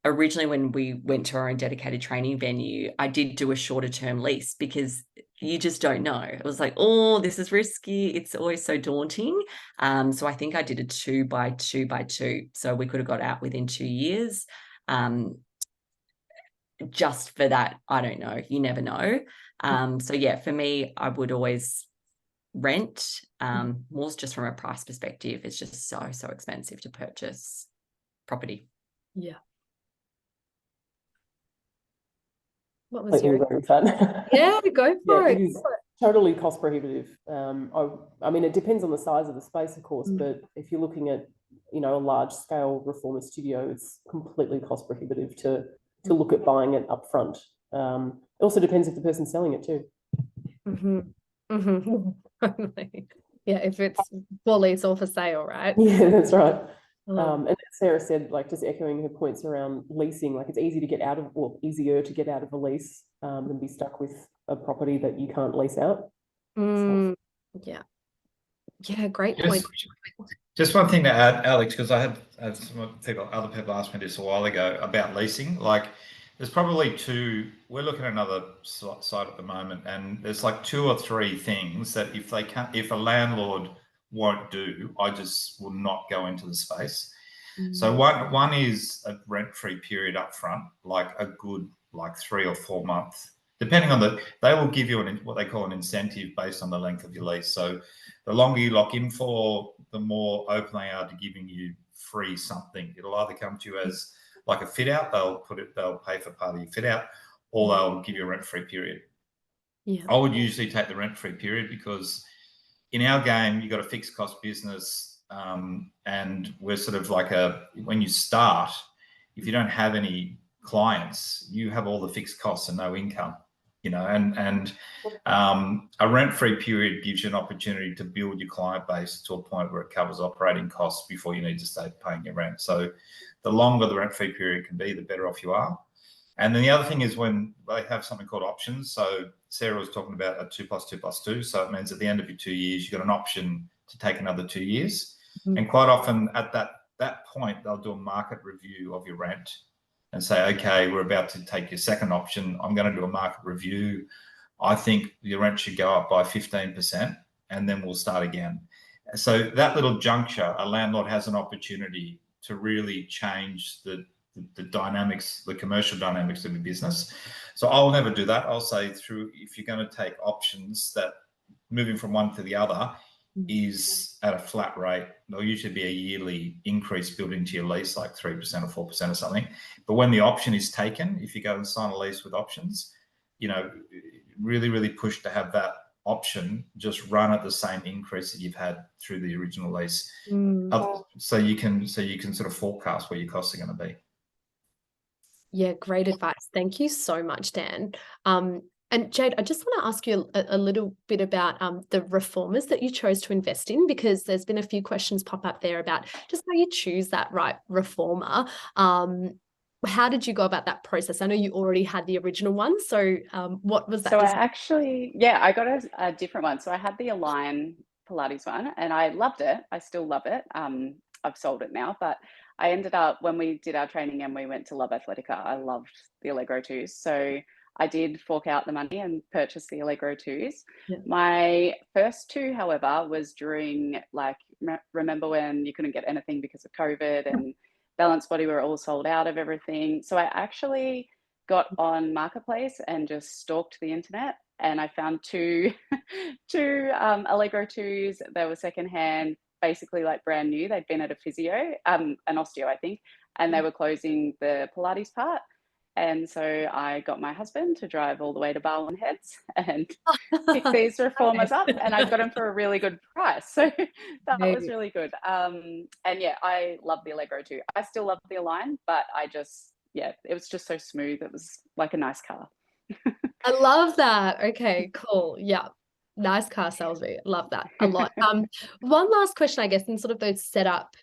originally, when we went to our own dedicated training venue, I did do a shorter term lease because you just don't know. It was like, oh, this is risky. It's always so daunting. So I think I did a 2 by 2 by 2. So we could have got out within 2 years. Just for that, I don't know. You never know. So yeah, for me, I would always rent. More just from a price perspective. It's just so expensive to purchase property. Yeah. What was your? Yeah, go for it. It is totally cost prohibitive. I mean, it depends on the size of the space, of course, but if you're looking at, you know, a large scale reformer studio, it's completely cost prohibitive to look at buying it up front. It also depends if the person's selling it too. Yeah, if it's fully, it's all for sale, right? Yeah, that's right. And as Sarah said, like, just echoing her points around leasing, like, it's easier to get out of a lease than be stuck with a property that you can't lease out. Yeah, great point. Just one thing to add, Alex, because I had other people ask me this a while ago about leasing. Like, there's probably we're looking at another site at the moment, and there's like 2 or 3 things that if a landlord won't do, I just will not go into the space. So one is a rent-free period up front, like a good 3 or 4 months, depending on they will give you what they call an incentive based on the length of your lease. So the longer you lock in for, the more open they are to giving you free something. It'll either come to you as like a fit out, they'll pay for part of your fit out, or they'll give you a rent-free period. Yeah. I would usually take the rent-free period because in our game, you've got a fixed cost business, and we're sort of like when you start, if you don't have any clients, you have all the fixed costs and no income, and a rent-free period gives you an opportunity to build your client base to a point where it covers operating costs before you need to start paying your rent. So the longer the rent-free period can be, the better off you are. And then the other thing is when they have something called options. So Sarah was talking about a 2 + 2 + 2. So it means at the end of your 2 years, you've got an option to take another 2 years. Mm-hmm. And quite often at that point, they'll do a market review of your rent and say, okay, we're about to take your second option. I'm going to do a market review. I think your rent should go up by 15%, and then we'll start again. So that little juncture, a landlord has an opportunity to really change the dynamics, the commercial dynamics of your business. So I'll never do that. I'll say if you're going to take options, that moving from one to the other is at a flat rate. There'll usually be a yearly increase built into your lease, like 3% or 4% or something. But when the option is taken, if you go and sign a lease with options, really, really push to have that option just run at the same increase that you've had through the original lease. So you can sort of forecast where your costs are going to be. Yeah, great advice. Thank you so much, Dan. And Jade, I just want to ask you a little bit about the reformers that you chose to invest in, because there's been a few questions pop up there about just how you choose that right reformer. How did you go about that process? I know you already had the original one. So what was that? So I got a different one. So I had the Align Pilates one and I loved it. I still love it. I've sold it now, but I ended up, when we did our training and we went to Love Athletica, I loved the Allegro 2s. So I did fork out the money and purchase the Allegro 2s. Yeah. My first two, however, was during, remember when you couldn't get anything because of COVID and Balanced Body were all sold out of everything. So I actually got on Marketplace and just stalked the internet, and I found two Allegro 2s. They were secondhand, basically like brand new. They'd been at a physio, an osteo, I think, and they were closing the Pilates part. And so I got my husband to drive all the way to Barwon Heads and pick these reformers up, and I got them for a really good price. So that was really good. And yeah, I love the Allegro too. I still love the Align, but it was just so smooth. It was like a nice car. I love that. Okay, cool. Yeah. Nice car salesman. Love that a lot. One last question, I guess, in sort of those setup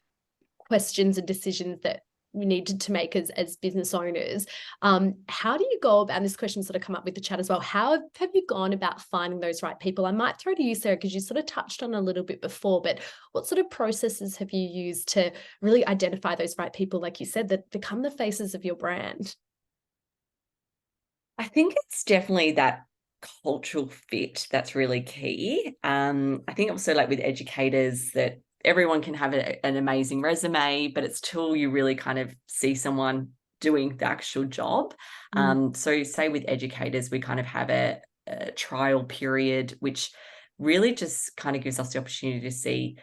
questions and decisions that we needed to make as business owners. How do you go about, and this question sort of come up with the chat as well, how have you gone about finding those right people? I might throw to you, Sarah, because you sort of touched on a little bit before, but what sort of processes have you used to really identify those right people, like you said, that become the faces of your brand? I think it's definitely that cultural fit that's really key. I think also like with educators, that everyone can have an amazing resume, but it's till you really kind of see someone doing the actual job. So say with educators, we kind of have a trial period, which really just kind of gives us the opportunity to see,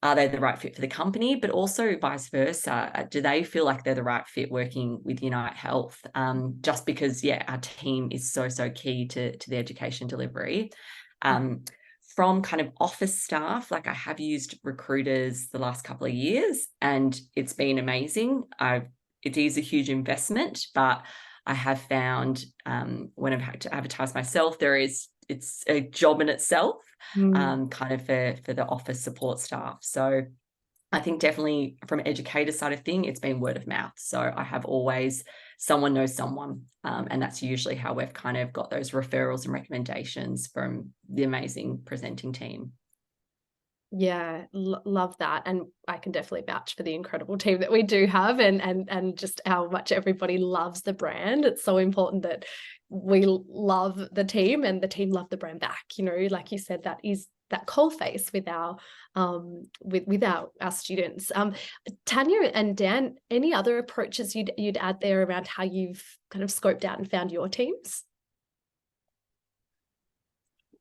are they the right fit for the company, but also vice versa. Do they feel like they're the right fit working with Unite Health? Just because, our team is so key to the education delivery. From kind of office staff, like I have used recruiters the last couple of years and it's been amazing. It is a huge investment, but I have found when I've had to advertise myself, it's a job in itself, kind of for the office support staff. So I think definitely from an educator side of thing, it's been word of mouth. So I have always someone knows someone, and that's usually how we've kind of got those referrals and recommendations from the amazing presenting team. Yeah, love that. And I can definitely vouch for the incredible team that we do have, and just how much everybody loves the brand. It's so important that we love the team and the team love the brand back. Like you said, that is that cold face with our our students. Tanya and Dan, any other approaches you'd add there around how you've kind of scoped out and found your teams?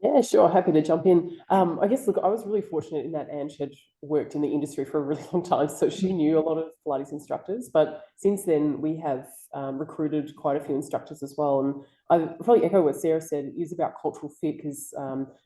Yeah, sure. Happy to jump in. I guess, look, I was really fortunate in that Ange had worked in the industry for a really long time, so she knew a lot of Pilates instructors. But since then, we have recruited quite a few instructors as well. And I probably echo what Sarah said. It is about cultural fit because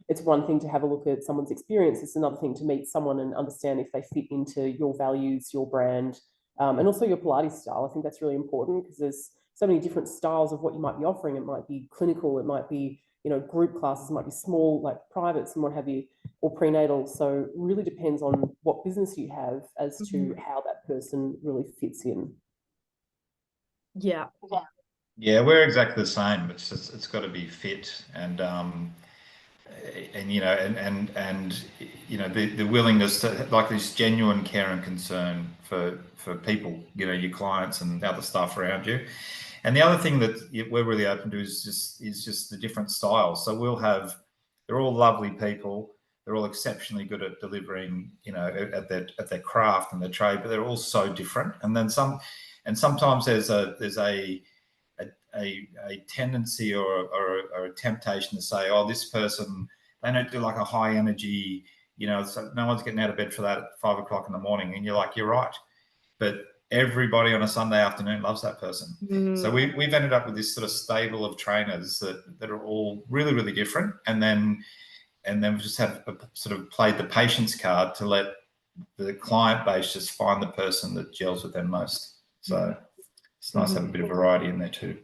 it's one thing to have a look at someone's experience. It's another thing to meet someone and understand if they fit into your values, your brand, and also your Pilates style. I think that's really important because there's so many different styles of what you might be offering. It might be clinical, it might be group classes, might be small, like privates and what have you, or prenatal. So really depends on what business you have as to how that person really fits in. Yeah. Yeah, we're exactly the same. It's got to be fit and the willingness to like this genuine care and concern for people, your clients and other staff around you. And the other thing that we're really open to is just the different styles. So they're all lovely people. They're all exceptionally good at delivering, at their craft and their trade, but they're all so different. And then sometimes there's a tendency or a temptation to say, oh, this person, they don't do like a high energy, so no one's getting out of bed for that at 5 o'clock in the morning. And you're like, you're right. But everybody on a Sunday afternoon loves that person. So we've ended up with this sort of stable of trainers that are all really, really different. And then we just have sort of played the patience card to let the client base just find the person that gels with them most. So it's nice to have a bit of variety in there too.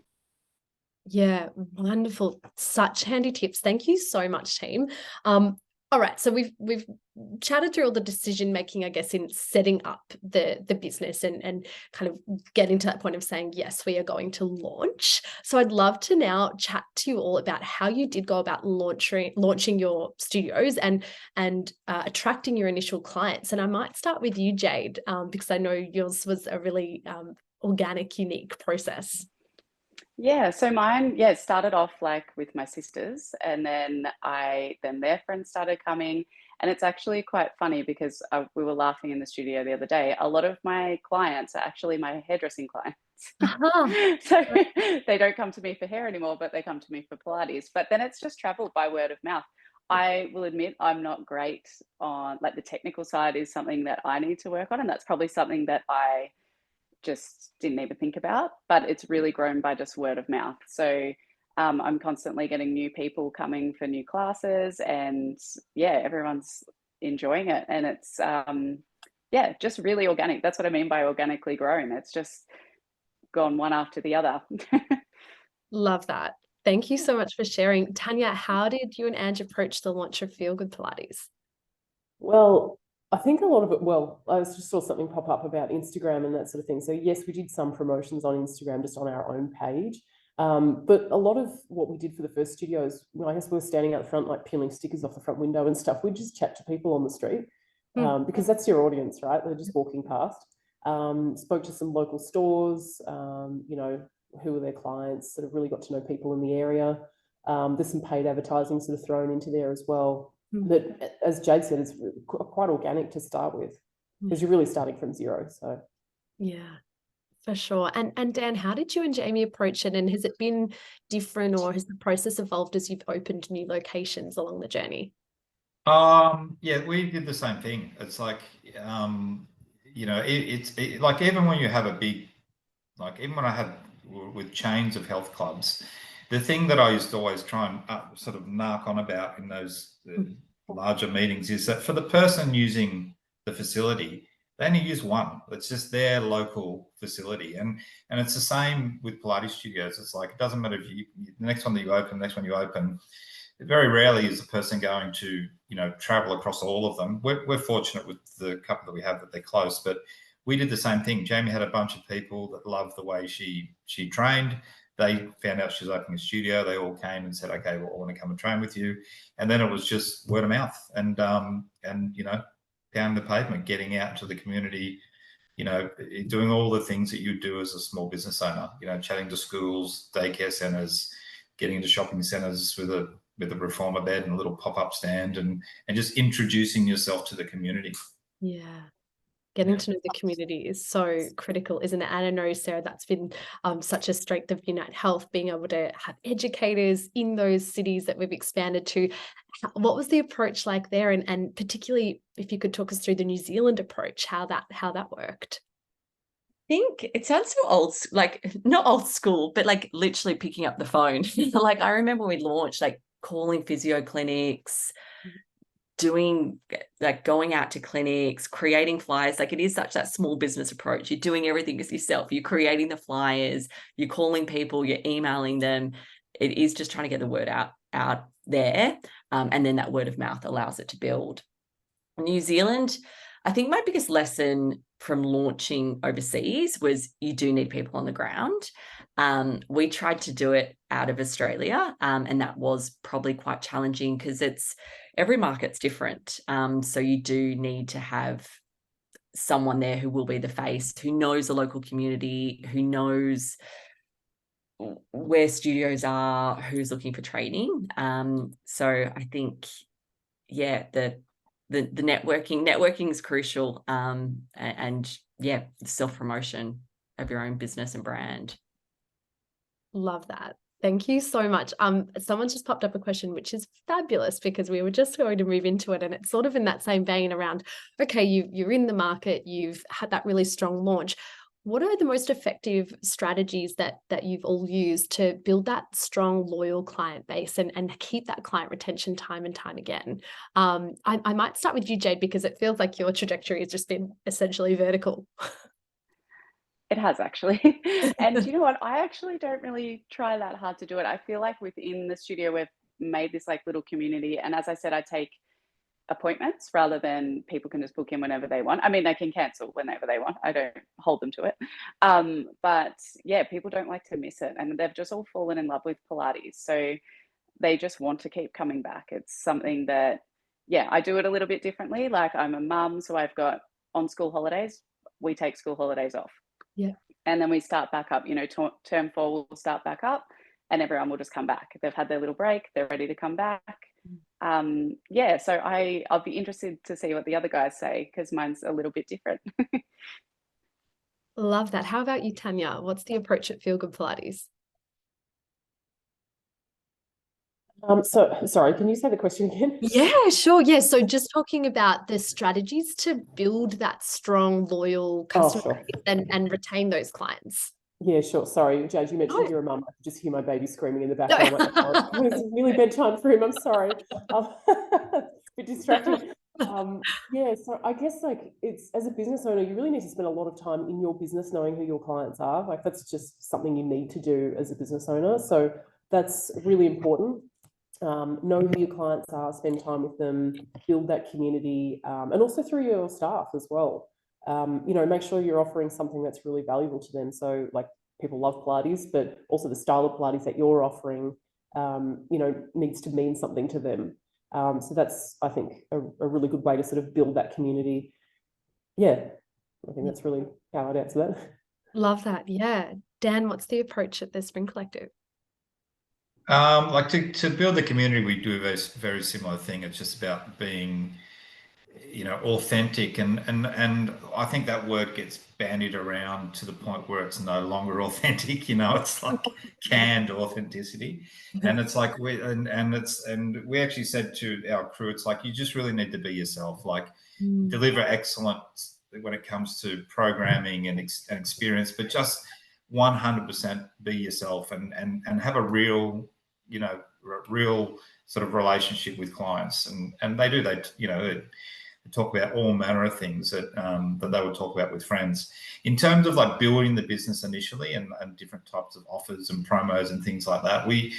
Yeah, wonderful. Such handy tips. Thank you so much, team. All right, so we've chatted through all the decision making, I guess, in setting up the business and kind of getting to that point of saying, yes, we are going to launch. So I'd love to now chat to you all about how you did go about launching your studios and attracting your initial clients. And I might start with you, Jade, because I know yours was a really organic, unique process. Yeah, so mine, started off like with my sisters, and then their friends started coming, and it's actually quite funny because we were laughing in the studio the other day. A lot of my clients are actually my hairdressing clients. So they don't come to me for hair anymore, but they come to me for Pilates. But then it's just traveled by word of mouth. I will admit I'm not great on like the technical side is something that I need to work on, and that's probably something that I just didn't even think about, but it's really grown by just word of mouth. So I'm constantly getting new people coming for new classes, and everyone's enjoying it. And it's just really organic. That's what I mean by organically growing. It's just gone one after the other. Love that. Thank you so much for sharing. Tanya, how did you and Ange approach the launch of Feel Good Pilates? Well, I think a lot of it, I just saw something pop up about Instagram and that sort of thing. So yes, we did some promotions on Instagram just on our own page. But a lot of what we did for the first studios, I guess we were standing out the front, like peeling stickers off the front window and stuff. We'd just chat to people on the street because that's your audience, right? They're just walking past. Spoke to some local stores, who were their clients, sort of really got to know people in the area. There's some paid advertising sort of thrown into there as well. But as Jade said, it's quite organic to start with because you're really starting from zero. So yeah, for sure. And Dan, how did you and Jamie approach it? And has it been different, or has the process evolved as you've opened new locations along the journey? We did the same thing. It's like it's like even when you have a big, like even when I had with chains of health clubs, the thing that I used to always try and sort of narc on about in those larger meetings is that for the person using the facility, they only use one. It's just their local facility, and it's the same with Pilates studios. It's like it doesn't matter if the next one you open. Very rarely is a person going to travel across all of them. We're fortunate with the couple that we have that they're close, but we did the same thing. Jamie had a bunch of people that loved the way she trained. They found out she was opening a studio. They all came and said, okay, well, I want to come and train with you. And then it was just word of mouth and pounding the pavement, getting out to the community, doing all the things that you do as a small business owner, chatting to schools, daycare centers, getting into shopping centers with a reformer bed and a little pop-up stand and just introducing yourself to the community. Yeah. Getting to know the community is so critical, isn't it? And I know, Sarah, that's been such a strength of Unite Health, being able to have educators in those cities that we've expanded to. What was the approach like there? And particularly if you could talk us through the New Zealand approach, how that worked. I think it sounds so old, like not old school, but like literally picking up the phone. Like I remember we launched like calling physio clinics, doing like going out to clinics, creating flyers. Like it is such that small business approach. You're doing everything as yourself. You're creating the flyers, you're calling people, you're emailing them. It is just trying to get the word out there. And then that word of mouth allows it to build. New Zealand, I think my biggest lesson from launching overseas was you do need people on the ground. We tried to do it out of Australia, and that was probably quite challenging because every market's different. So you do need to have someone there who will be the face, who knows the local community, who knows where studios are, who's looking for training. So I think, yeah, the networking is crucial, and yeah, self-promotion of your own business and brand. Love that. Thank you so much. Someone's just popped up a question, which is fabulous because we were just going to move into it, and it's sort of in that same vein around, okay, you're in the market, you've had that really strong launch. What are the most effective strategies that you've all used to build that strong, loyal client base and keep that client retention time and time again? I might start with you, Jade, because it feels like your trajectory has just been essentially vertical. It has actually. And you know what? I actually don't really try that hard to do it. I feel like within the studio, we've made this like little community. And as I said, I take appointments rather than people can just book in whenever they want. I mean, they can cancel whenever they want. I don't hold them to it. But yeah, people don't like to miss it. And they've just all fallen in love with Pilates. So they just want to keep coming back. It's something that, yeah, I do it a little bit differently. Like I'm a mum, so I've got on school holidays, we take school holidays off. Yeah. And then we start back up, you know, term 4 will start back up and everyone will just come back. They've had their little break, they're ready to come back. Yeah, so I'll be interested to see what the other guys say because mine's a little bit different. Love that. How about you, Tanya? What's the approach at Feel Good Pilates? So sorry, can you say the question again? Yeah, sure. Yeah. So just talking about the strategies to build that strong, loyal customer base and retain those clients. Yeah, sure. Sorry, Jade, you mentioned you're a mum. I could just hear my baby screaming in the background. Like, oh, it's nearly bedtime for him. I'm sorry. A bit distracting. Yeah, so I guess like it's as a business owner, you really need to spend a lot of time in your business knowing who your clients are. Like that's just something you need to do as a business owner. So that's really important. Know who your clients are, spend time with them, build that community, and also through your staff as well. You know, make sure you're offering something that's really valuable to them. So like people love Pilates, but also the style of Pilates that you're offering, you know, needs to mean something to them. So that's, I think, a really good way to sort of build that community. Yeah, I think that's really how I'd answer that. Love that. Yeah. Dan, what's the approach at the Spring Collective? Like to build the community, we do a very similar thing. It's just about being, you know, authentic, and I think that word gets bandied around to the point where it's no longer authentic. You know, it's like canned authenticity, and it's like we actually said to our crew, it's like you just really need to be yourself. Like deliver excellence when it comes to programming and experience, but just 100% be yourself and have a real, you know, real sort of relationship with clients, and they do. They, you know, they talk about all manner of things that they would talk about with friends. In terms of like building the business initially and different types of offers and promos and things like that, we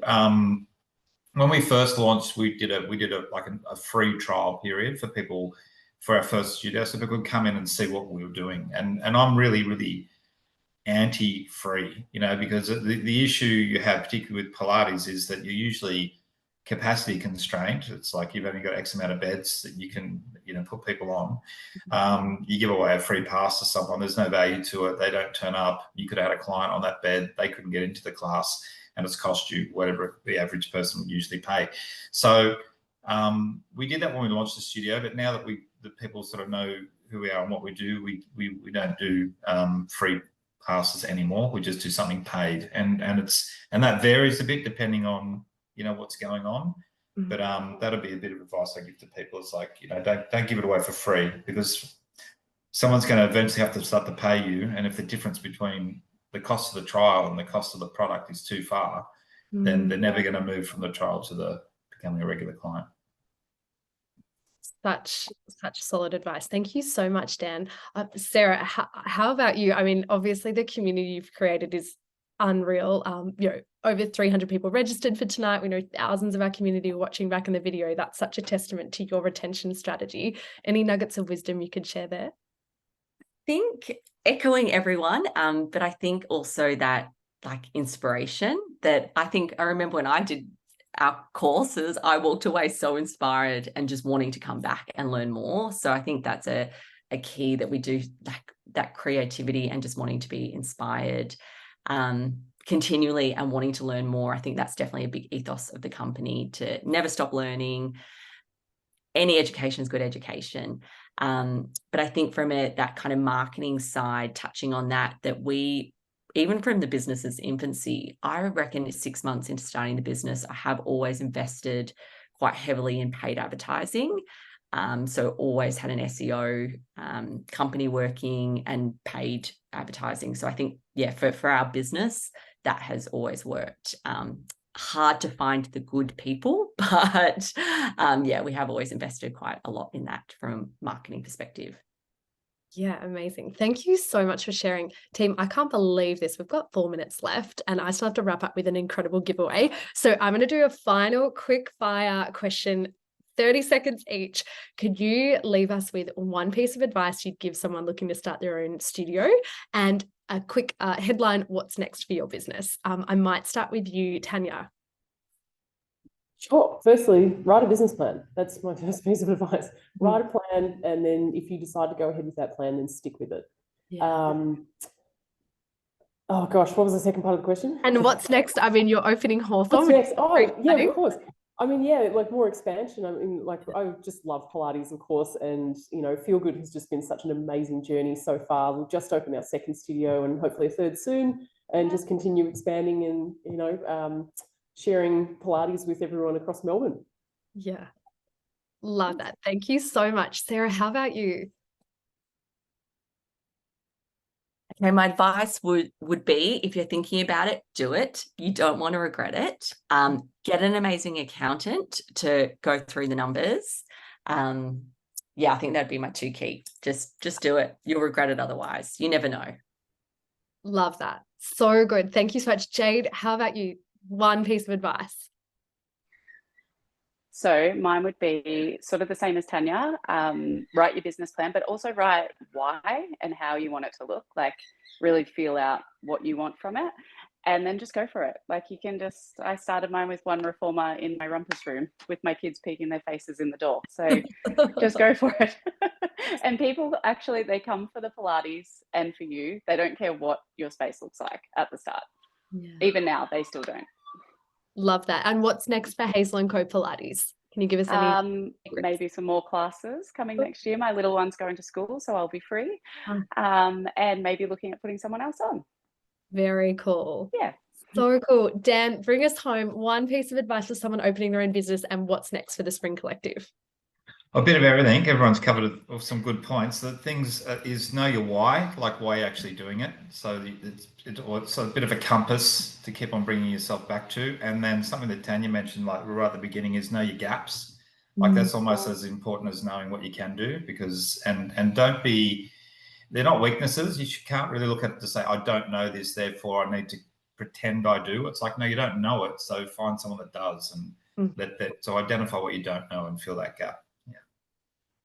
when we first launched, we did a free trial period for people for our first studio, so people could come in and see what we were doing. And I'm really anti-free, you know, because the issue you have, particularly with Pilates, is that you're usually capacity constrained. It's like you've only got X amount of beds that you can, you know, put people on. You give away a free pass to someone, there's no value to it. They don't turn up. You could have had a client on that bed, they couldn't get into the class, and it's cost you whatever the average person would usually pay. So we did that when we launched the studio, but now that people sort of know who we are and what we do. We don't do free classes anymore. We just do something paid, and that varies a bit depending on what's going on. But that'll be a bit of advice I give to people. It's like, don't give it away for free, because someone's going to eventually have to start to pay you, and if the difference between the cost of the trial and the cost of the product is too far, then they're never going to move from the trial to becoming a regular client. Such solid advice. Thank you so much, Dan. Sarah, how about you? I mean, obviously the community you've created is unreal. Over 300 people registered for tonight. We know thousands of our community are watching back in the video. That's such a testament to your retention strategy. Any nuggets of wisdom you could share there? I think echoing everyone, but I think also that like inspiration that I remember when I did our courses, I walked away so inspired and just wanting to come back and learn more. So I think that's a key, that we do like that creativity and just wanting to be inspired continually and wanting to learn more. I think that's definitely a big ethos of the company, to never stop learning. Any education is good education. But I think from that kind of marketing side, touching on that we, even from the business's infancy, I reckon 6 months into starting the business, I have always invested quite heavily in paid advertising. So always had an SEO company working and paid advertising. So I think, for our business, that has always worked. Hard to find the good people, but we have always invested quite a lot in that from a marketing perspective. Yeah, amazing. Thank you so much for sharing. Team, I can't believe this. We've got 4 minutes left and I still have to wrap up with an incredible giveaway. So I'm going to do a final quick fire question, 30 seconds each. Could you leave us with one piece of advice you'd give someone looking to start their own studio, and a quick headline, what's next for your business? I might start with you, Tanya. Sure. Firstly, write a business plan. That's my first piece of advice. Write a plan, and then if you decide to go ahead with that plan, then stick with it. Yeah. Oh gosh, what was the second part of the question? And what's next? I mean, you're opening Hawthorne. What's next? Oh, yeah, of course. I mean, like more expansion. I mean, like I just love Pilates, of course, and Feel Good has just been such an amazing journey so far. We've just opened our second studio and hopefully a third soon, and just continue expanding and sharing Pilates with everyone across Melbourne. Yeah, love that. Thank you so much. Sarah, how about you? Okay, my advice would be, if you're thinking about it, do it. You don't want to regret it. Get an amazing accountant to go through the numbers. I think that'd be my 2 key. Just do it. You'll regret it otherwise. You never know. Love that. So good. Thank you so much. Jade, how about you? One piece of advice. So mine would be sort of the same as Tanya. Write your business plan, but also write why and how you want it to look. Like really feel out what you want from it, and then just go for it. Like I started mine with one reformer in my rumpus room with my kids peeking their faces in the door. So just go for it. And people actually, they come for the Pilates and for you. They don't care what your space looks like at the start. Yeah. Even now, they still don't. Love that. And what's next for Hazel & Co Pilates? Can you give us any maybe some more classes coming next year? My little one's going to school, so I'll be free. And maybe looking at putting someone else on. Very cool. Yeah. So cool. Dan, bring us home one piece of advice for someone opening their own business, and what's next for the Spring Collective? A bit of everything. Everyone's covered some good points. The things is know your why, like why you're actually doing it. So it's a bit of a compass to keep on bringing yourself back to. And then something that Tanya mentioned, like right at the beginning, is know your gaps. Like that's almost as important as knowing what you can do, because and don't be, they're not weaknesses. You can't really look at it to say, I don't know this, therefore I need to pretend I do. It's like, no, you don't know it. So find someone that does, and so identify what you don't know and fill that gap.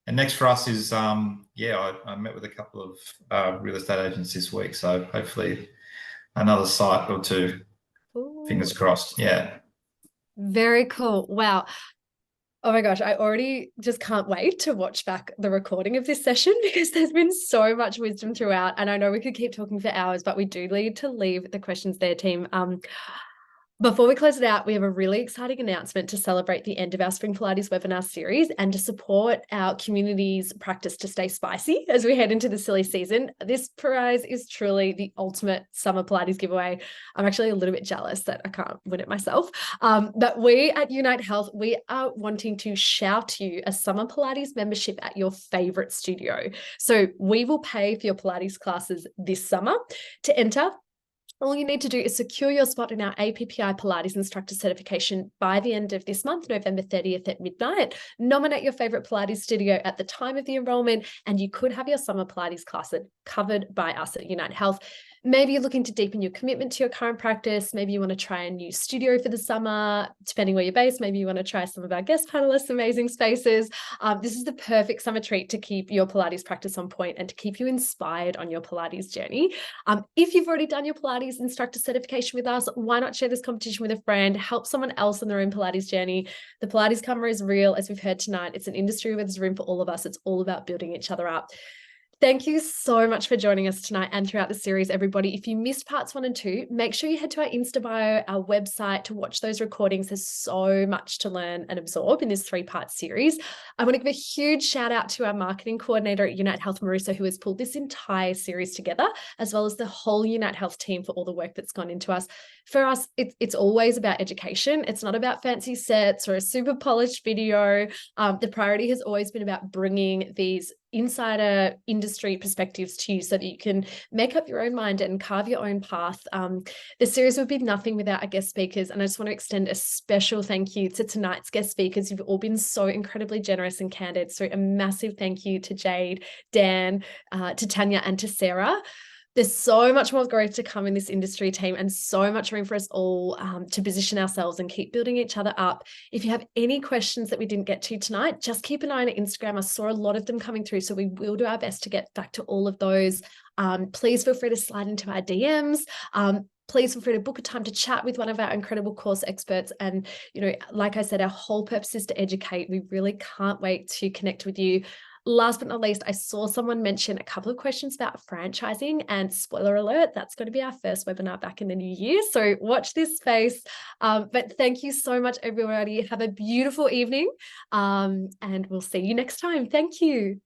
And next for us is, I met with a couple of real estate agents this week. So hopefully another site or two. Ooh. Fingers crossed. Yeah. Very cool. Wow. Oh my gosh, I already just can't wait to watch back the recording of this session, because there's been so much wisdom throughout. And I know we could keep talking for hours, but we do need to leave the questions there, team. Before we close it out, we have a really exciting announcement to celebrate the end of our Spring Pilates webinar series and to support our community's practice to stay spicy as we head into the silly season. This prize is truly the ultimate summer Pilates giveaway. I'm actually a little bit jealous that I can't win it myself. But we at Unite Health, we are wanting to shout you a summer Pilates membership at your favorite studio. So we will pay for your Pilates classes this summer. To enter, all you need to do is secure your spot in our APPI Pilates instructor certification by the end of this month, November 30th at midnight. Nominate your favorite Pilates studio at the time of the enrollment, and you could have your summer Pilates class covered by us at Unite Health. Maybe you're looking to deepen your commitment to your current practice. Maybe you want to try a new studio for the summer, depending where you're based. Maybe you want to try some of our guest panelists' amazing spaces. This is the perfect summer treat to keep your Pilates practice on point and to keep you inspired on your Pilates journey. If you've already done your Pilates instructor certification with us, why not share this competition with a friend, help someone else on their own Pilates journey. The Pilates karma is real, as we've heard tonight. It's an industry where there's room for all of us. It's all about building each other up. Thank you so much for joining us tonight and throughout the series, everybody. If you missed parts 1 and 2, make sure you head to our Insta bio, our website, to watch those recordings. There's so much to learn and absorb in this 3-part series. I want to give a huge shout out to our marketing coordinator at Unite Health, Marissa, who has pulled this entire series together, as well as the whole Unite Health team for all the work that's gone into us. For us, it's always about education. It's not about fancy sets or a super polished video. The priority has always been about bringing these insider industry perspectives to you so that you can make up your own mind and carve your own path. The series would be nothing without our guest speakers, and I just want to extend a special thank you to tonight's guest speakers. You've all been so incredibly generous and candid, so a massive thank you to Jade, Dan, to Tanya, and to Sarah. There's so much more growth to come in this industry team and so much room for us all to position ourselves and keep building each other up. If you have any questions that we didn't get to tonight, just keep an eye on Instagram. I saw a lot of them coming through, so we will do our best to get back to all of those. Please feel free to slide into our DMs. Please feel free to book a time to chat with one of our incredible course experts. And, you know, like I said, our whole purpose is to educate. We really can't wait to connect with you. Last but not least, I saw someone mention a couple of questions about franchising, and spoiler alert, that's going to be our first webinar back in the new year. So watch this space. But thank you so much, everybody. Have a beautiful evening, and we'll see you next time. Thank you.